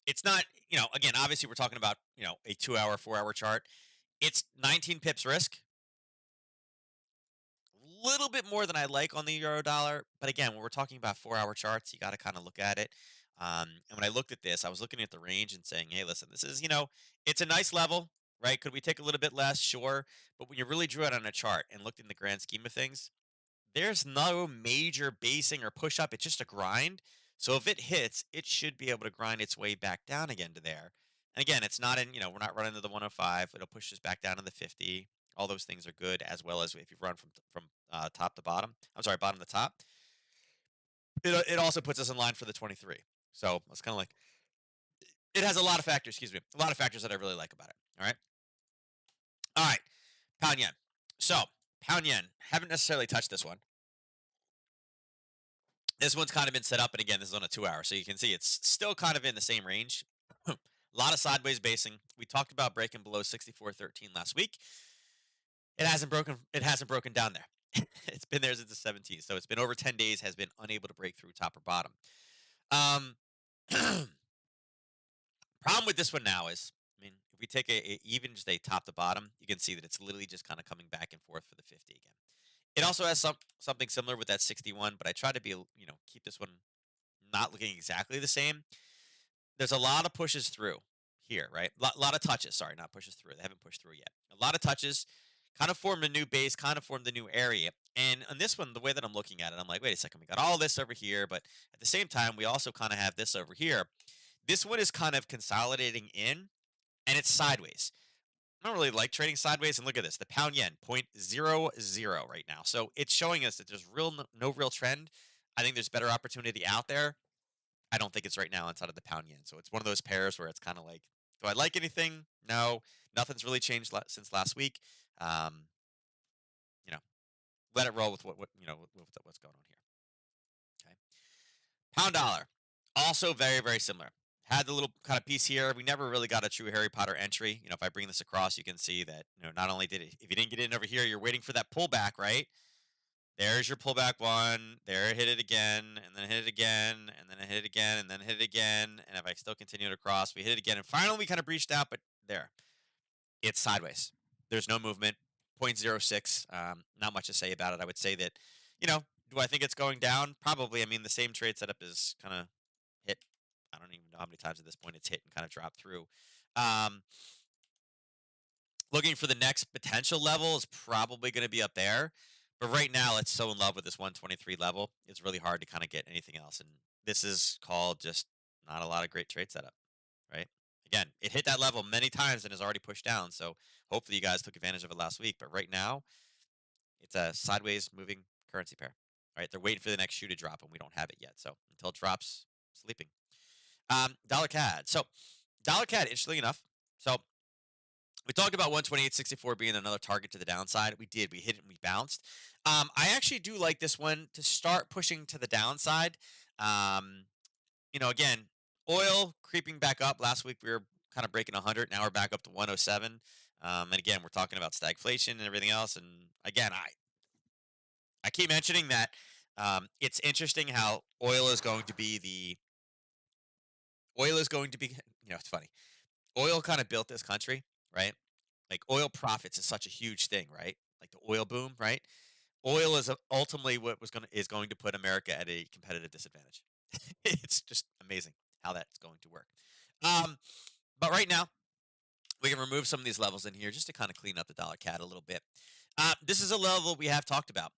It's not, again, obviously we're talking about, a 2 hour, 4 hour chart. It's 19 pips risk, a little bit more than I like on the euro dollar. But again, when we're talking about 4 hour charts, you got to kind of look at it. And when I looked at this, I was looking at the range and saying, hey, listen, this is, it's a nice level, right? Could we take a little bit less? Sure. But when you really drew it on a chart and looked in the grand scheme of things, there's no major basing or push up. It's just a grind. So if it hits, it should be able to grind its way back down again to there. And again, it's not in, we're not running to the 105. It'll push us back down to the 50. All those things are good, as well as if you run from top to bottom. I'm sorry, bottom to top. It also puts us in line for the 23. So it's kind of like it has a lot of factors. Excuse me, a lot of factors that I really like about it. All right. Pound yen. So pound yen. Haven't necessarily touched this one. This one's kind of been set up, and again, this is on a 2 hour, so you can see it's still kind of in the same range. A lot of sideways basing. We talked about breaking below 64.13 last week. It hasn't broken. It hasn't broken down there. It's been there since the 17th, so it's been over 10 days. Has been unable to break through top or bottom. Um, problem with this one now is, I mean, if we take even just a top to bottom, you can see that it's literally just kind of coming back and forth for the 50 again. It also has something similar with that 61, but I try to be, keep this one not looking exactly the same. There's a lot of pushes through here, right? A lot of touches. Sorry, not pushes through. They haven't pushed through yet. A lot of touches kind of formed a new base, kind of formed the new area. And on this one, the way that I'm looking at it, I'm like, wait a second, we got all this over here, but at the same time, we also kind of have this over here. This one is kind of consolidating in, and it's sideways. I don't really like trading sideways. And look at this, the pound yen, 0.00 right now. So it's showing us that there's no real trend. I think there's better opportunity out there. I don't think it's right now inside of the pound yen. So it's one of those pairs where it's kind of like, do I like anything? No, nothing's really changed since last week. Um, you know, let it roll with what's going on here. Okay, pound dollar, also very very similar. Had the little kind of piece here. We never really got a true Harry Potter entry. If I bring this across, you can see that not only did it, if you didn't get in over here, you're waiting for that pullback, right? There's your pullback one. There, hit it again, and then hit it again, and then hit it again, and then hit it again. And if I still continue to cross, we hit it again. And finally, we kind of breached out, but there. It's sideways. There's no movement. 0.06. Not much to say about it. I would say that, do I think it's going down? Probably. I mean, the same trade setup is kind of hit. I don't even know how many times at this point it's hit and kind of dropped through. Um, Looking for the next potential level is probably going to be up there. But right now, it's so in love with this 123 level, it's really hard to kind of get anything else. And this is called just not a lot of great trade setup, right? Again, it hit that level many times and is already pushed down. So hopefully you guys took advantage of it last week. But right now, it's a sideways moving currency pair, right? They're waiting for the next shoe to drop, and we don't have it yet. So until it drops, sleeping. Dollar CAD. So dollar CAD, interestingly enough, so we talked about 128.64 being another target to the downside. We did. We hit it and we bounced. I actually do like this one to start pushing to the downside. Um, again, oil creeping back up. Last week we were kind of breaking 100. Now we're back up to 107. And again, we're talking about stagflation and everything else. And again, I keep mentioning that it's interesting how oil is going to be. It's funny. Oil kind of built this country, right? Like oil profits is such a huge thing, right? Like the oil boom, right? Oil is ultimately what is going to put America at a competitive disadvantage. It's just amazing how that's going to work. Um, but right now, we can remove some of these levels in here just to kind of clean up the dollar cat a little bit. This is a level we have talked about.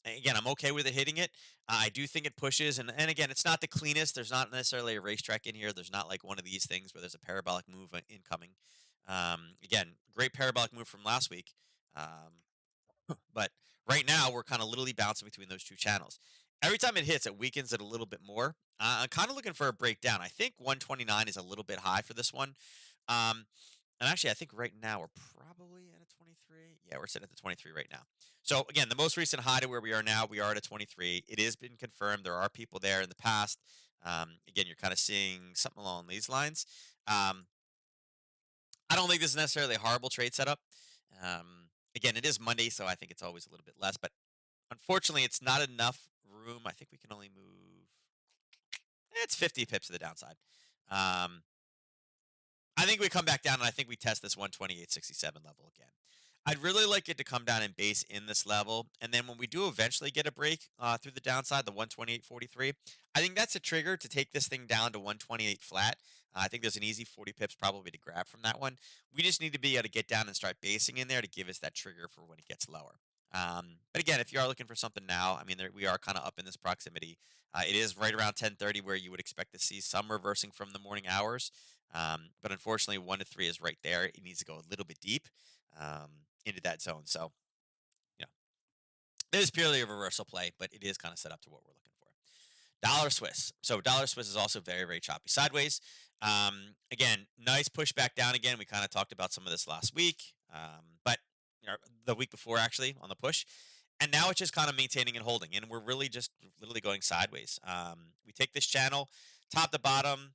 Again, I'm okay with it hitting it. I do think it pushes, and again, it's not the cleanest. There's not necessarily a racetrack in here. There's not like one of these things where there's a parabolic move incoming. Again, great parabolic move from last week. But right now, we're kind of literally bouncing between those two channels. Every time it hits, it weakens it a little bit more. I'm kind of looking for a breakdown. I think 129 is a little bit high for this one. Um, and actually, I think right now we're probably at a 23. Yeah, we're sitting at the 23 right now. So again, the most recent high to where we are now, we are at a 23. It has been confirmed. There are people there in the past. Again, you're kind of seeing something along these lines. Um, I don't think this is necessarily a horrible trade setup. Again, it is Monday, so I think it's always a little bit less. But unfortunately, it's not enough room. I think we can only move. It's 50 pips to the downside. Um, I think we come back down, and I think we test this 128.67 level again. I'd really like it to come down and base in this level, and then when we do eventually get a break through the downside, the 128.43, I think that's a trigger to take this thing down to 128 flat. I think there's an easy 40 pips probably to grab from that one. We just need to be able to get down and start basing in there to give us that trigger for when it gets lower. But again, if you are looking for something now, I mean, we are kind of up in this proximity. It is right around 10:30 where you would expect to see some reversing from the morning hours. But unfortunately, 1 to 3 is right there. It needs to go a little bit deep into that zone. So, you know, it is purely a reversal play, but it is kind of set up to what we're looking for. Dollar Swiss. So dollar Swiss is also very, very choppy sideways. Again, nice pushback down again. We kind of talked about some of this last week, but the week before actually on the push. And now it's just kind of maintaining and holding, and we're really just literally going sideways. We take this channel, top to bottom.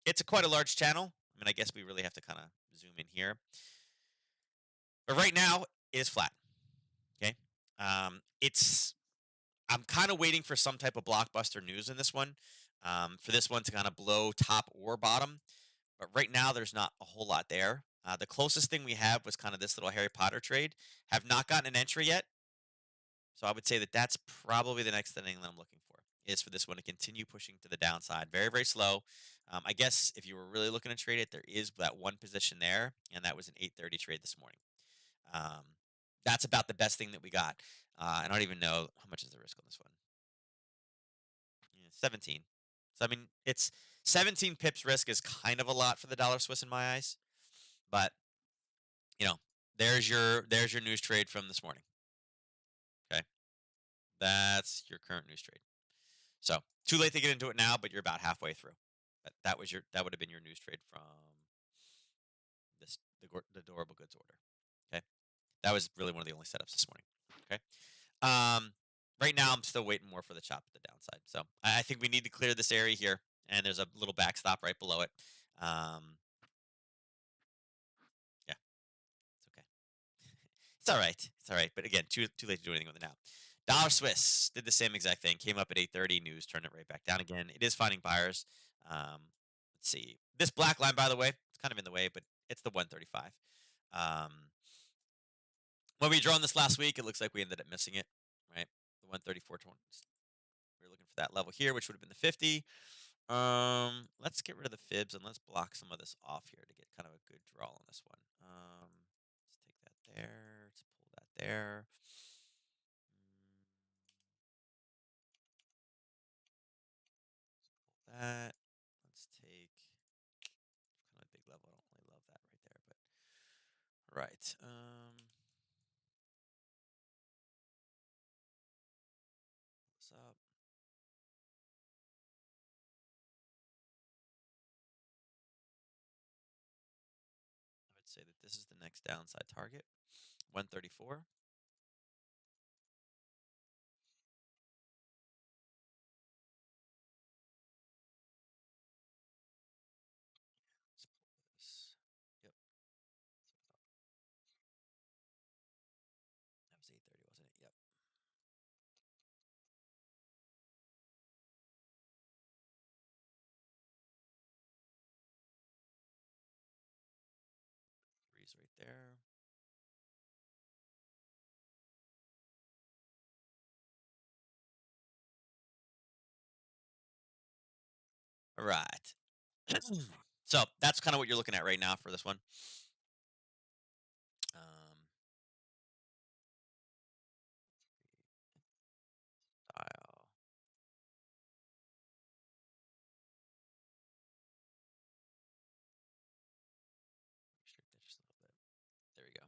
It's quite a large channel. I mean, I guess we really have to kind of zoom in here. But right now, it is flat. Okay. It's I'm kind of waiting for some type of blockbuster news in this one, for this one to kind of blow top or bottom. But right now, there's not a whole lot there. The closest thing we have was kind of this little Harry Potter trade. Have not gotten an entry yet, so I would say that that's probably the next thing that I'm looking for is for this one to continue pushing to the downside, very very slow. I guess if you were really looking to trade it, there is that one position there, and that was an 8:30 trade this morning. Um, that's about the best thing that we got. I don't even know how much is the risk on this one. Yeah, 17. So I mean, it's 17 pips risk is kind of a lot for the dollar Swiss in my eyes. But you know, there's your news trade from this morning. Okay, that's your current news trade. So too late to get into it now, but you're about halfway through. That would have been your news trade from the durable goods order. Okay, that was really one of the only setups this morning. Okay. Um, right now, I'm still waiting more for the chop at the downside. So I think we need to clear this area here, and there's a little backstop right below it. Um, yeah, it's okay. It's all right. It's all right. But again, too late to do anything with it now. Dollar Swiss did the same exact thing. Came up at 8:30. News turned it right back down again. It is finding buyers. Let's see. This black line, by the way, it's kind of in the way, but it's the 135. Um, when we drawn this last week, it looks like we ended up missing it. Right, the 134.20. We were looking for that level here, which would have been the 50. Let's get rid of the fibs and let's block some of this off here to get kind of a good draw on this one. Let's take that there. Let's pull that there. Pull that. Let's take kind of a big level. I don't really love that right there, but right. What's up? I would say that this is the next downside target, 134. is right there. All right. So that's kind of what you're looking at right now for this one. Um, style. Restrict that just a little bit. There we go.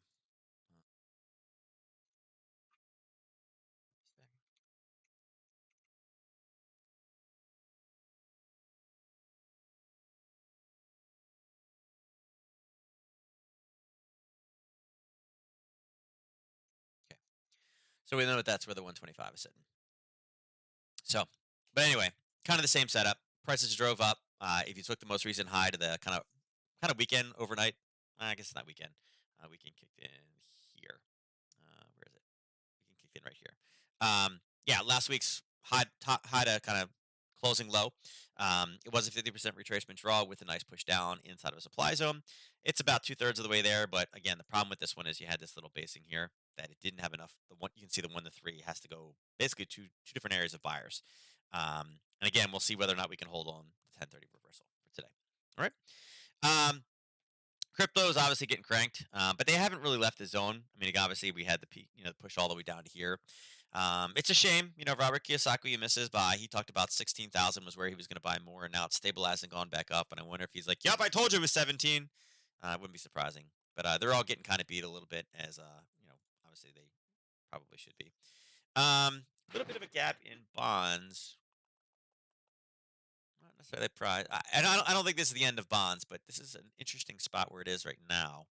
Okay. So we know that that's where the 125 is sitting. So, but anyway, kind of the same setup. Prices drove up. If you took the most recent high to the kind of weekend overnight, I guess it's not weekend. Weekend kicked in here. Where is it? Weekend kicked in right here. Yeah, last week's high to kind of closing low. It was a 50% retracement draw with a nice push down inside of a supply zone. It's about 2/3 of the way there, but again, the problem with this one is you had this little basing here that it didn't have enough. The one you can see the 1 to 3 has to go basically two different areas of buyers. And again, we'll see whether or not we can hold on the 1030 reversal for today. All right. Um, Crypto is obviously getting cranked, but they haven't really left the zone. I mean, obviously we had the peak, the push all the way down to here. It's a shame, Robert Kiyosaki he misses by. He talked about 16,000 was where he was going to buy more, and now it's stabilized and gone back up. And I wonder if he's like, "Yep, I told you it was 17." It wouldn't be surprising, but they're all getting kind of beat a little bit, as obviously they probably should be. A little bit of a gap in bonds. Not necessarily price. And I don't think this is the end of bonds, but this is an interesting spot where it is right now.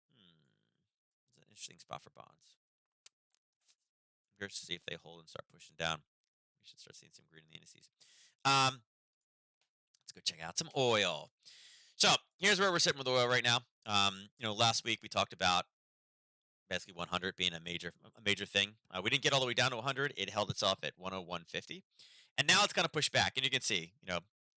It's an interesting spot for bonds. I'm curious to see if they hold and start pushing down. We should start seeing some green in the indices. Um, let's go check out some oil. So here's where we're sitting with oil right now. Last week we talked about basically 100 being a major thing. We didn't get all the way down to 100. It held itself at 101.50. And now it's kind of pushed back. And you can see,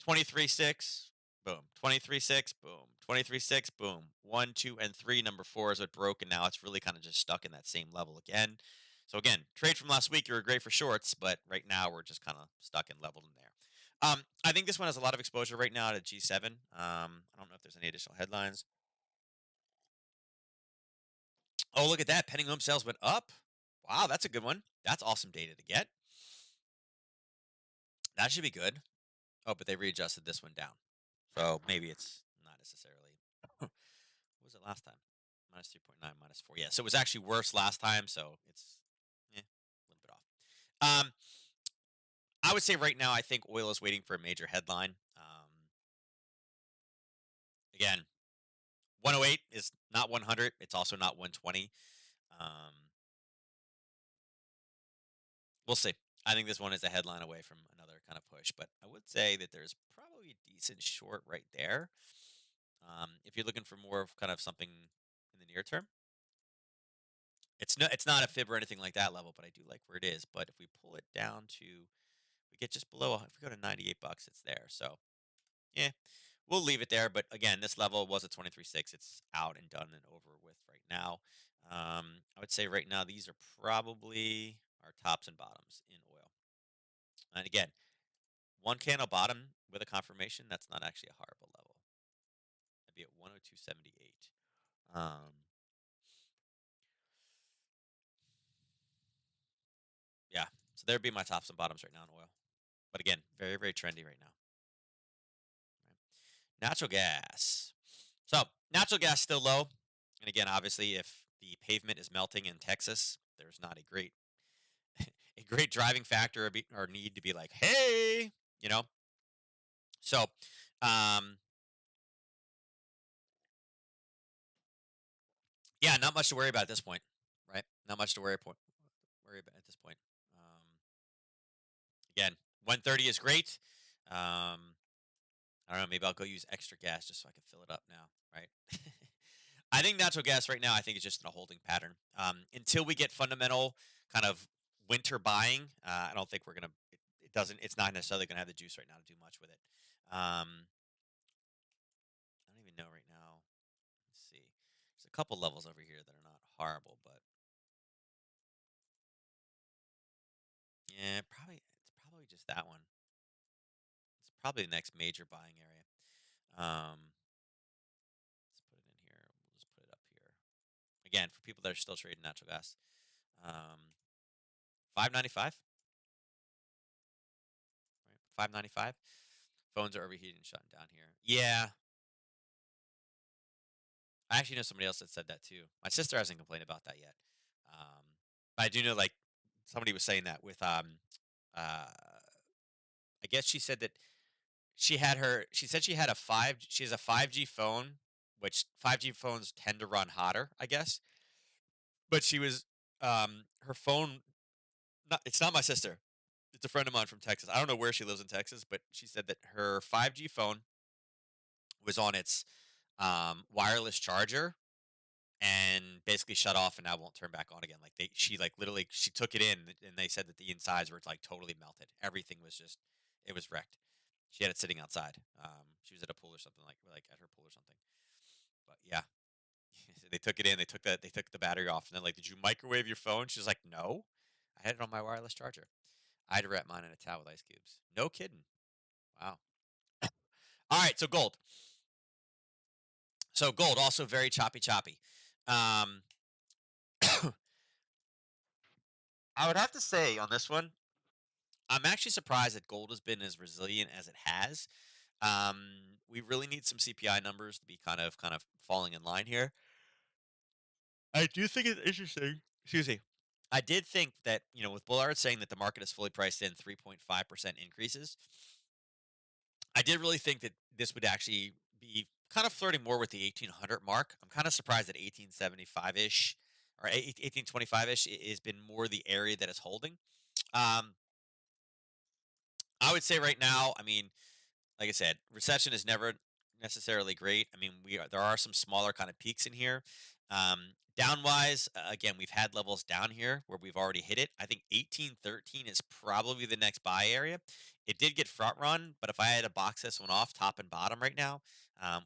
23.6, boom. 23.6, boom. 23.6, boom. 1, 2, and 3. Number 4 is what broke. And now it's really kind of just stuck in that same level again. So again, trade from last week, you were great for shorts. But right now, we're just kind of stuck and leveled in there. I think this one has a lot of exposure right now to G7. I don't know if there's any additional headlines. Oh, look at that. Pending home sales went up. Wow, that's a good one. That's awesome data to get. That should be good. Oh, but they readjusted this one down. So maybe it's not necessarily. What was it last time? Minus 3.9, minus 4. Yeah, so it was actually worse last time. So it's a little bit off. I would say right now, I think oil is waiting for a major headline. Again, 108 is not 100. It's also not 120. Um, we'll see. I think this one is a headline away from another kind of push, but I would say that there's probably a decent short right there. If you're looking for more of kind of something in the near term, it's not a fib or anything like that level, but I do like where it is. But if we pull it down to, we get just below. If we go to $98, it's there. So yeah, we'll leave it there. But again, this level was a 23.6. It's out and done and over with right now. I would say right now these are probably our tops and bottoms in oil. And again, one candle bottom with a confirmation, that's not actually a horrible level. That'd be at 102.78. Yeah, so there'd be my tops and bottoms right now in oil. But again, very, very trendy right now. Right? Natural gas. So natural gas still low. And again, obviously, if the pavement is melting in Texas, there's not a great a great driving factor or need to be like, hey, you know. So, um, yeah, not much to worry about at this point, right? Not much to worry about at this point. Again, 130 is great. I don't know. Maybe I'll go use extra gas just so I can fill it up now, right? I think natural gas right now, I think is just in a holding pattern. Until we get fundamental kind of winter buying, I don't think we're gonna. It doesn't. It's not necessarily gonna have the juice right now to do much with it. I don't even know right now. couple levels over here that are not horrible, but yeah, it's probably just that one. It's probably the next major buying area. Let's put it in here. We'll just put it up here again for people that are still trading natural gas. 5.95. Right, 5.95. Phones are overheating and shutting down here. Yeah, I actually know somebody else that said that too. My sister hasn't complained about that yet. Um, but I do know like somebody was saying that with uh, I guess she said that she said she had she has a 5G phone, which 5G phones tend to run hotter, I guess. But she was her phone not it's not my sister. It's a friend of mine from Texas. I don't know where she lives in Texas, but she said that her 5G phone was on its wireless charger and basically shut off and now won't turn back on again. Like she like literally she took it in and they said that the insides were like totally melted. Everything was just it was wrecked. She had it sitting outside. She was at a pool or something like at her pool or something. But yeah, so they took it in. They took the battery off and then like, did you microwave your phone? She's like, no, I had it on my wireless charger. I had to wrap mine in a towel with ice cubes. No kidding. Wow. All right, so gold. So gold also very choppy. Um, I would have to say on this one, I'm actually surprised that gold has been as resilient as it has. We really need some CPI numbers to be kind of falling in line here. I do think it's interesting. Excuse me. I did think that with Bullard saying that the market is fully priced in 3.5% increases, I did really think that this would actually be kind of flirting more with the 1800 mark. I'm kind of surprised that 1875 ish or 1825 ish has been more the area that is holding. Um, I would say right now, I mean, like I said, recession is never necessarily great. I mean, there are some smaller kind of peaks in here. Downwise, again, we've had levels down here where we've already hit it. I think 1813 is probably the next buy area. It did get front run, but if I had to box this one off, top and bottom right now,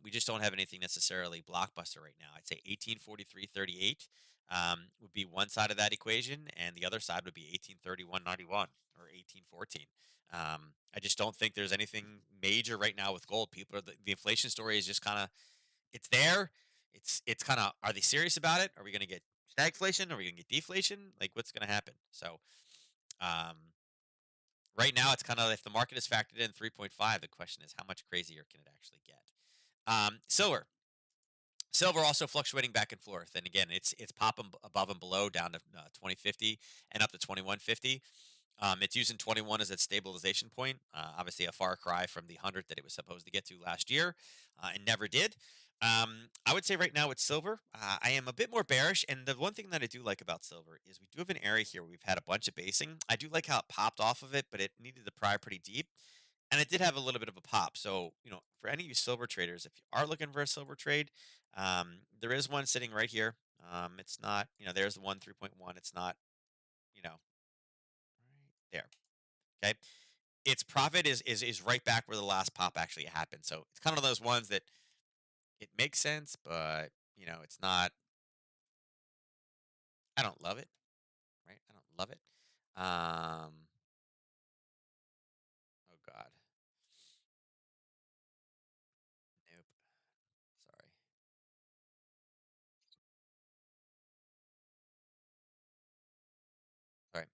we just don't have anything necessarily blockbuster right now. I'd say 1843.38 would be one side of that equation, and the other side would be 1831.91 or 1814. I just don't think there's anything major right now with gold. People are the inflation story is just kind of it's there. It's kind of are they serious about it? Are we going to get stagflation? Are we going to get deflation? Like what's going to happen? So um, right now it's kind of if the market is factored in 3.5, the question is how much crazier can it actually get? Silver. Silver also fluctuating back and forth, and again, it's popping above and below down to 2050 and up to 2150. It's using 21 as its stabilization point. Obviously, a far cry from the 100 that it was supposed to get to last year, and never did. I would say right now with silver, I am a bit more bearish. And the one thing that I do like about silver is we do have an area here where we've had a bunch of basing. I do like how it popped off of it, but it needed to pry pretty deep. And it did have a little bit of a pop. So, for any of you silver traders, if you are looking for a silver trade, there is one sitting right here. It's not, there's the one 3.1. It's not, right there. Okay. Its profit is right back where the last pop actually happened. So it's kind of those ones that it makes sense, but it's not. I don't love it, right? I don't love it. Oh God, nope. Sorry. Sorry,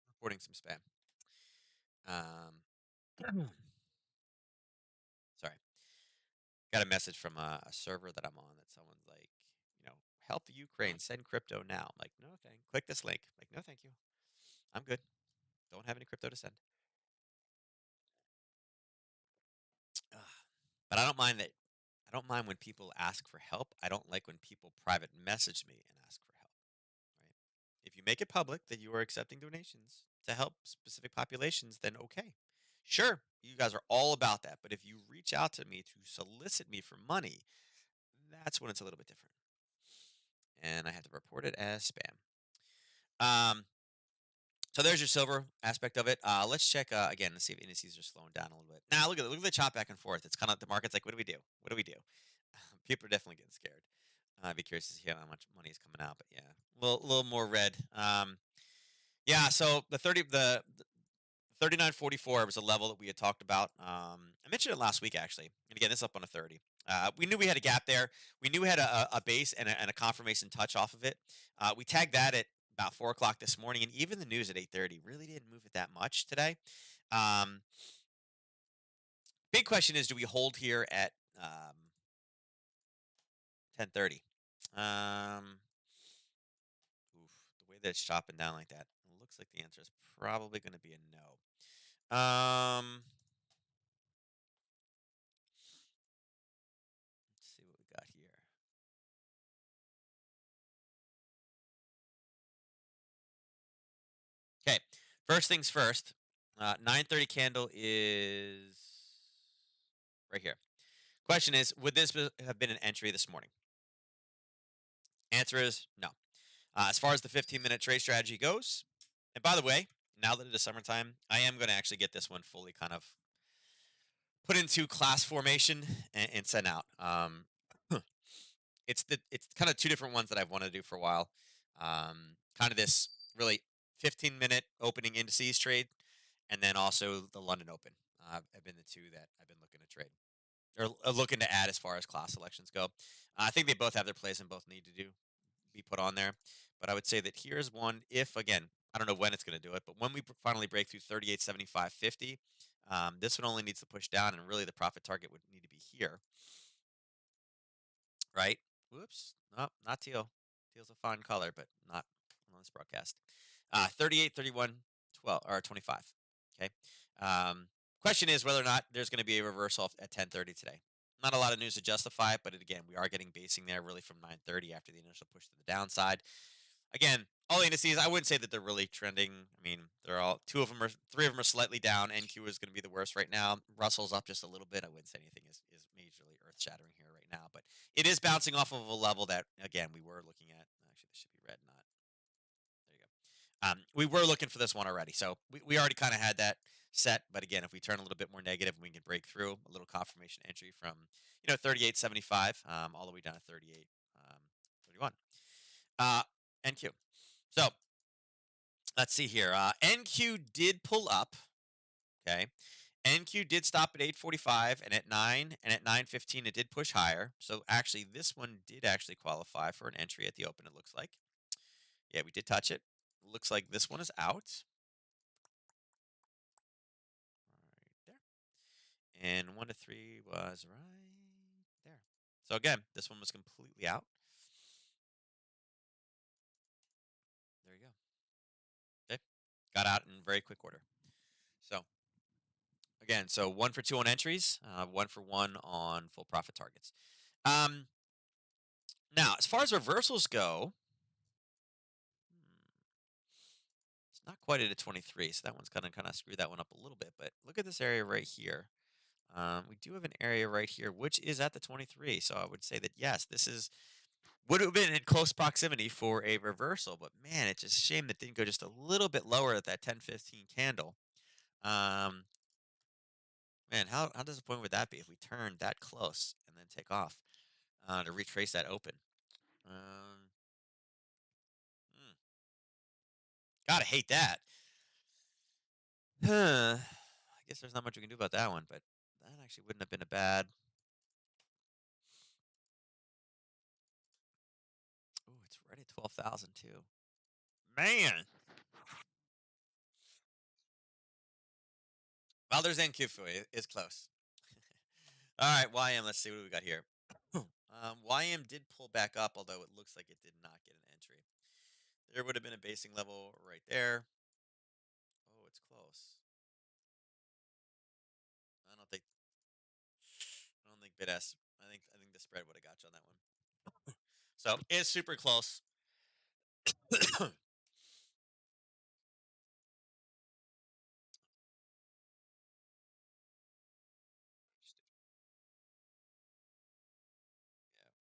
reporting some spam. Um, sorry. Got a message from a server that I'm on that someone's like, help the Ukraine, send crypto now. I'm like, no, thank. Click this link. Like, no, thank you. I'm good. Don't have any crypto to send. Ugh. But I don't mind that. I don't mind when people ask for help. I don't like when people private message me and ask for help. Right? If you make it public that you are accepting donations to help specific populations, then okay. Sure, you guys are all about that. But if you reach out to me to solicit me for money, that's when it's a little bit different. And I had to report it as spam. Um, so there's your silver aspect of it. Let's check again. Let's see if indices are slowing down a little bit. Now look at the chop back and forth. It's kind of the market's like, what do we do? What do we do? People are definitely getting scared. I'd be curious to see how much money is coming out, but yeah, a little more red. Yeah. So the 39.44 was a level that we had talked about. I mentioned it last week actually, and again, this is up on a 30. We knew we had a gap there. We knew we had a base and a confirmation touch off of it. We tagged that at about 4 o'clock this morning, and even the news at 8:30 really didn't move it that much today. Um, Big question is, do we hold here at 10:30? Um, Oof, the way that it's chopping down like that, it looks like the answer is probably going to be a no. Let's see what we got here. Okay, first things first. 9:30 candle is right here. Question is, would this have been an entry this morning? Answer is no. As far as the 15-minute trade strategy goes, and by the way, now that it is summertime, I am going to actually get this one fully kind of put into class formation and sent out. It's kind of two different ones that I've wanted to do for a while. Kind of this really 15-minute opening indices trade, and then also the London Open. Have been the two that I've been looking to trade or looking to add as far as class selections go. I think they both have their place and both need to be put on there. But I would say that here's one. If again, I don't know when it's going to do it, but when we finally break through 38.75.50, this one only needs to push down, and really the profit target would need to be here, right? Whoops, no, not teal. Teal's a fine color, but not on this broadcast. 38, 31, 12, or 25. Okay. Um, Question is whether or not there's going to be a reversal at 10:30 today. Not a lot of news to justify it, but again, we are getting basing there really from 9:30 after the initial push to the downside. Again, all the indices, I wouldn't say that they're really trending. I mean, they're all three of them are slightly down. NQ is going to be the worst right now. Russell's up just a little bit. I wouldn't say anything is majorly earth shattering here right now, but it is bouncing off of a level that again we were looking at. Actually, this should be red, not there. You go. We were looking for this one already, so we already kind of had that set. But again, if we turn a little bit more negative, we can break through a little confirmation entry from 38.75 all the way down to 38 31. NQ. So let's see here. NQ did pull up. Okay. NQ did stop at 8:45 and at 9 and at 9:15 it did push higher. So actually this one did actually qualify for an entry at the open, it looks like. Yeah, we did touch it. Looks like this one is out. Right there. And 1 to 3 was right there. So again, this one was completely out. There you go. Okay. Got out in very quick order. So again, so 1 for 2 on entries, 1 for 1 on full profit targets. Um, Now, as far as reversals go, it's not quite at a 23, so that one's gonna kind of screw that one up a little bit. But look at this area right here. We do have an area right here which is at the 23, so I would say that yes, this is would have been in close proximity for a reversal. But man, it's just a shame that didn't go just a little bit lower at that 10:15 candle. Um, Man, how disappointing would that be if we turned that close and then take off to retrace that open? Um, hmm, Gotta hate that. Huh. I guess there's not much we can do about that one, but that actually wouldn't have been a bad. Ooh, it's right at 12,000 too. Man. Well, there's NQ it's close. All right, YM. Let's see what we got here. YM did pull back up, although it looks like it did not get an entry. There would have been a basing level right there. Oh, it's close. I don't think. I don't think bid S. I think the spread would have got you on that one. So it's super close. Yeah,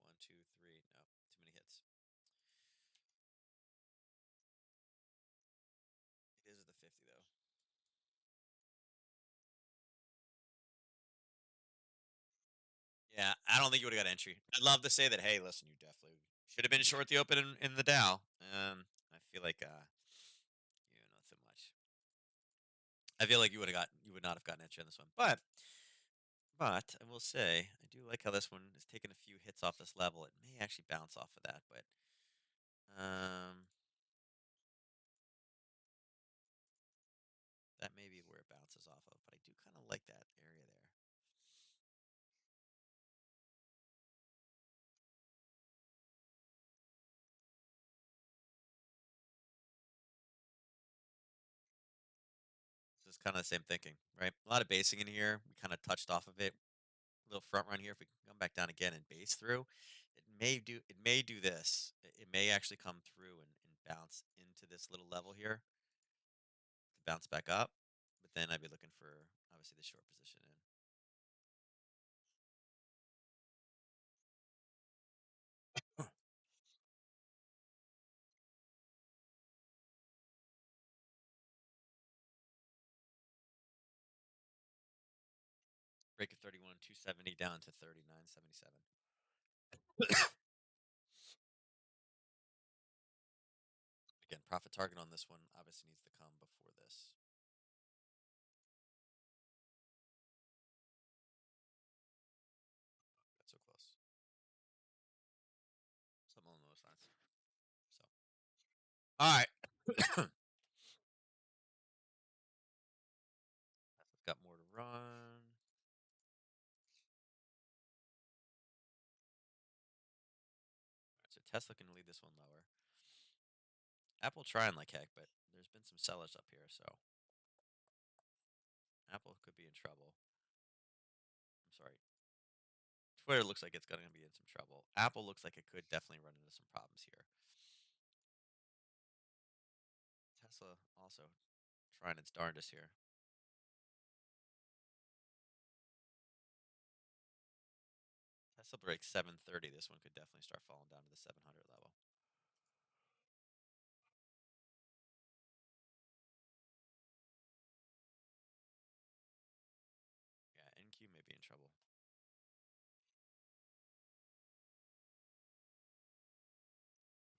1, 2, 3. No, too many hits. It is the 50 though. Yeah, I don't think you would have got entry. I'd love to say that. Hey, listen, you definitely Should have been short the open in the Dow. I feel like not so much. I feel like you would not have gotten entry on this one, but I will say I do like how this one is taking a few hits off this level. It may actually bounce off of that, but um, that may be where it bounces off of. But I do kind of like that area there. This is kind of the same thinking, right? A lot of basing in here. We kind of touched off of it. A little front run here. If we can come back down again and base through, it may do this. It may actually come through and bounce into this little level here to bounce back up. But then I'd be looking for obviously the short position in. Break of 31, 270 down to 39.77. Again, profit target on this one obviously needs to come before this. Got so close. Something along those lines. So, all right. Tesla's got more to run. All right, so Tesla can lead this one lower. Apple trying like heck, but there's been some sellers up here, so Apple could be in trouble. I'm sorry. Twitter looks like it's going to be in some trouble. Apple looks like it could definitely run into some problems here. Tesla also trying its darndest here. Tesla breaks 730. This one could definitely start falling down to the 700 level. Yeah, NQ may be in trouble.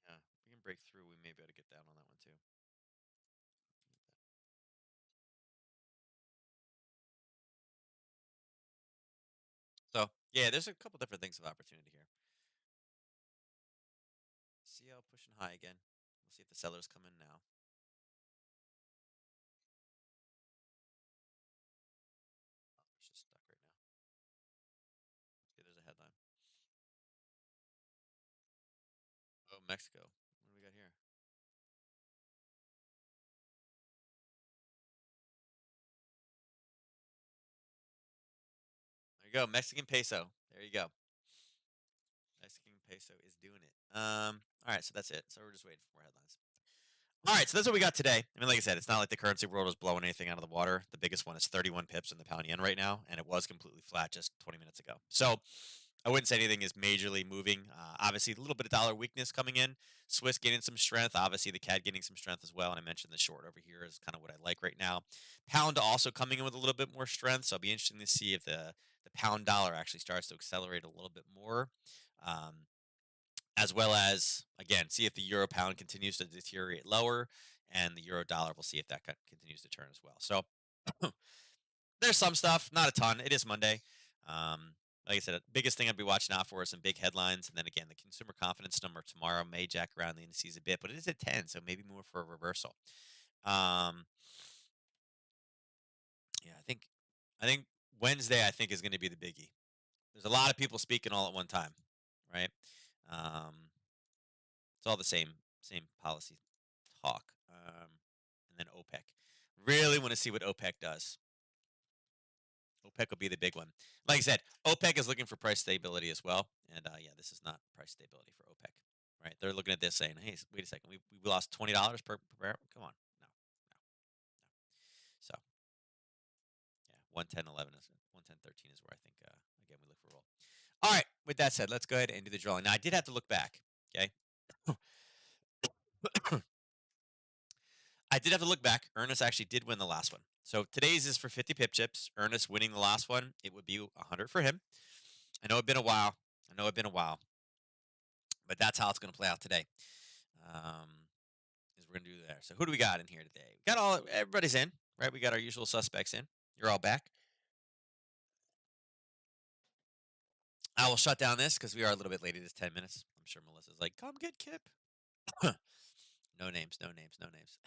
Yeah, we can break through. We may be able to get down on that one too. So yeah, there's a couple different things of opportunity here. CL pushing high again. We'll see if the sellers come in now. Oh, it's just stuck right now. See, there's a headline. Oh, Mexico. What do we got here? There you go. Mexican peso. There you go. Mexican peso is doing it. All right, so that's it. So we're just waiting for more headlines. All right, so that's what we got today. I mean, like I said, it's not like the currency world is blowing anything out of the water. The biggest one is 31 pips in the pound yen right now, and it was completely flat just 20 minutes ago. So I wouldn't say anything is majorly moving. Obviously, a little bit of dollar weakness coming in. Swiss getting some strength. Obviously, the CAD getting some strength as well. And I mentioned the short over here is kind of what I like right now. Pound also coming in with a little bit more strength. So it'll be interesting to see if the pound dollar actually starts to accelerate a little bit more. Um, as well as, again, see if the euro pound continues to deteriorate lower, and the euro dollar, we'll see if that continues to turn as well. So there's some stuff, not a ton. It is Monday. Like I said, the biggest thing I'd be watching out for is some big headlines, and then again, the consumer confidence number tomorrow may jack around the indices a bit, but it is at 10, so maybe more for a reversal. Um, yeah, I think Wednesday I think is going to be the biggie. There's a lot of people speaking all at one time, right? Um, it's all the same policy talk. And then OPEC. Really want to see what OPEC does. OPEC will be the big one. Like I said, OPEC is looking for price stability as well. And yeah, this is not price stability for OPEC, right? They're looking at this saying, hey, wait a second, we lost $20 per barrel. Come on, no, no, no. So yeah, 110.11 is 110.13 is where I think again we look for a roll. All right. With that said, let's go ahead and do the drawing. Now I did have to look back. Okay. I did have to look back. Ernest actually did win the last one. So today's is for 50 pip chips. Ernest winning the last one, it would be 100 for him. I know it's been a while. I know it's been a while. But that's how it's going to play out today. Um, is we're going to do there. So who do we got in here today? We got everybody's in, right? We got our usual suspects in. You're all back. I will shut down this because we are a little bit late. It is 10 minutes. I'm sure Melissa's like, come get Kip. No names, no names, no names.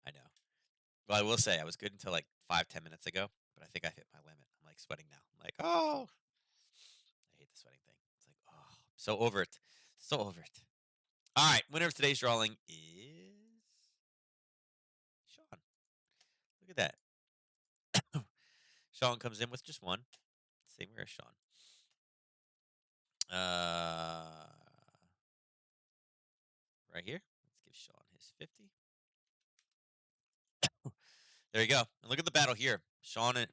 I know. Well, I will say I was good until like 5, 10 minutes ago, but I think I hit my limit. I'm like sweating now. I'm like, oh, I hate the sweating thing. It's like, oh, I'm so over it. So over it. All right, winner of today's drawing is Sean. Look at that. Sean comes in with just one. Same where Sean. Uh, right here. Let's give Sean his 50. There you go. And look at the battle here. Sean and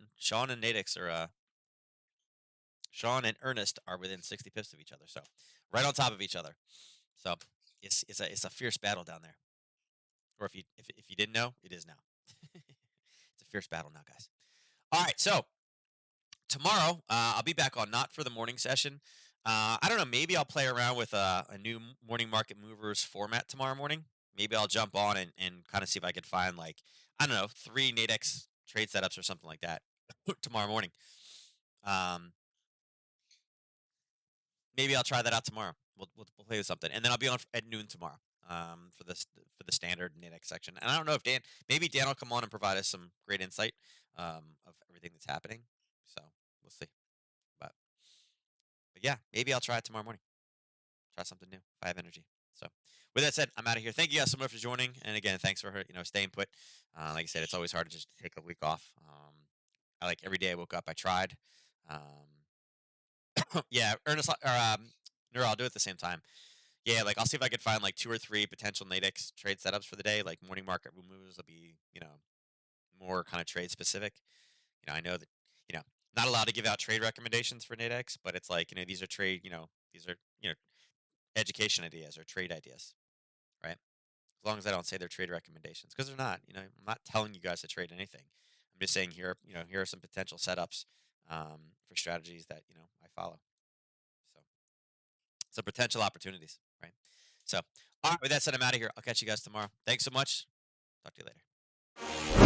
Nadix are Sean and Ernest are within 60 pips of each other. So right on top of each other. So it's a fierce battle down there. Or if you didn't know, it is now. It's a fierce battle now, guys. All right, so tomorrow I'll be back on not for the morning session. I don't know. Maybe I'll play around with a new morning market movers format tomorrow morning. Maybe I'll jump on and kind of see if I could find like I don't know 3 Nadex trade setups or something like that tomorrow morning. Um, Maybe I'll try that out tomorrow. We'll play with something, and then I'll be on at noon tomorrow for the standard Nadex section. And I don't know if maybe Dan will come on and provide us some great insight of everything that's happening. So we'll see. But yeah, maybe I'll try it tomorrow morning. Try something new. If I have energy. So with that said, I'm out of here. Thank you guys so much for joining. And again, thanks for staying put. Like I said, it's always hard to just take a week off. I like every day I woke up, I tried. Um, yeah, Ernest or Nero, I'll do it at the same time. Yeah, like I'll see if I could find like 2 or 3 potential Nadex trade setups for the day. Like morning market moves will be more kind of trade specific. I know that you know not allowed to give out trade recommendations for Nadex, but it's like these are trade these are education ideas or trade ideas, right? As long as I don't say they're trade recommendations, because they're not. I'm not telling you guys to trade anything. I'm just saying here are some potential setups for strategies that I follow. So some potential opportunities, right? So, all right. With that said, I'm out of here. I'll catch you guys tomorrow. Thanks so much. Talk to you later.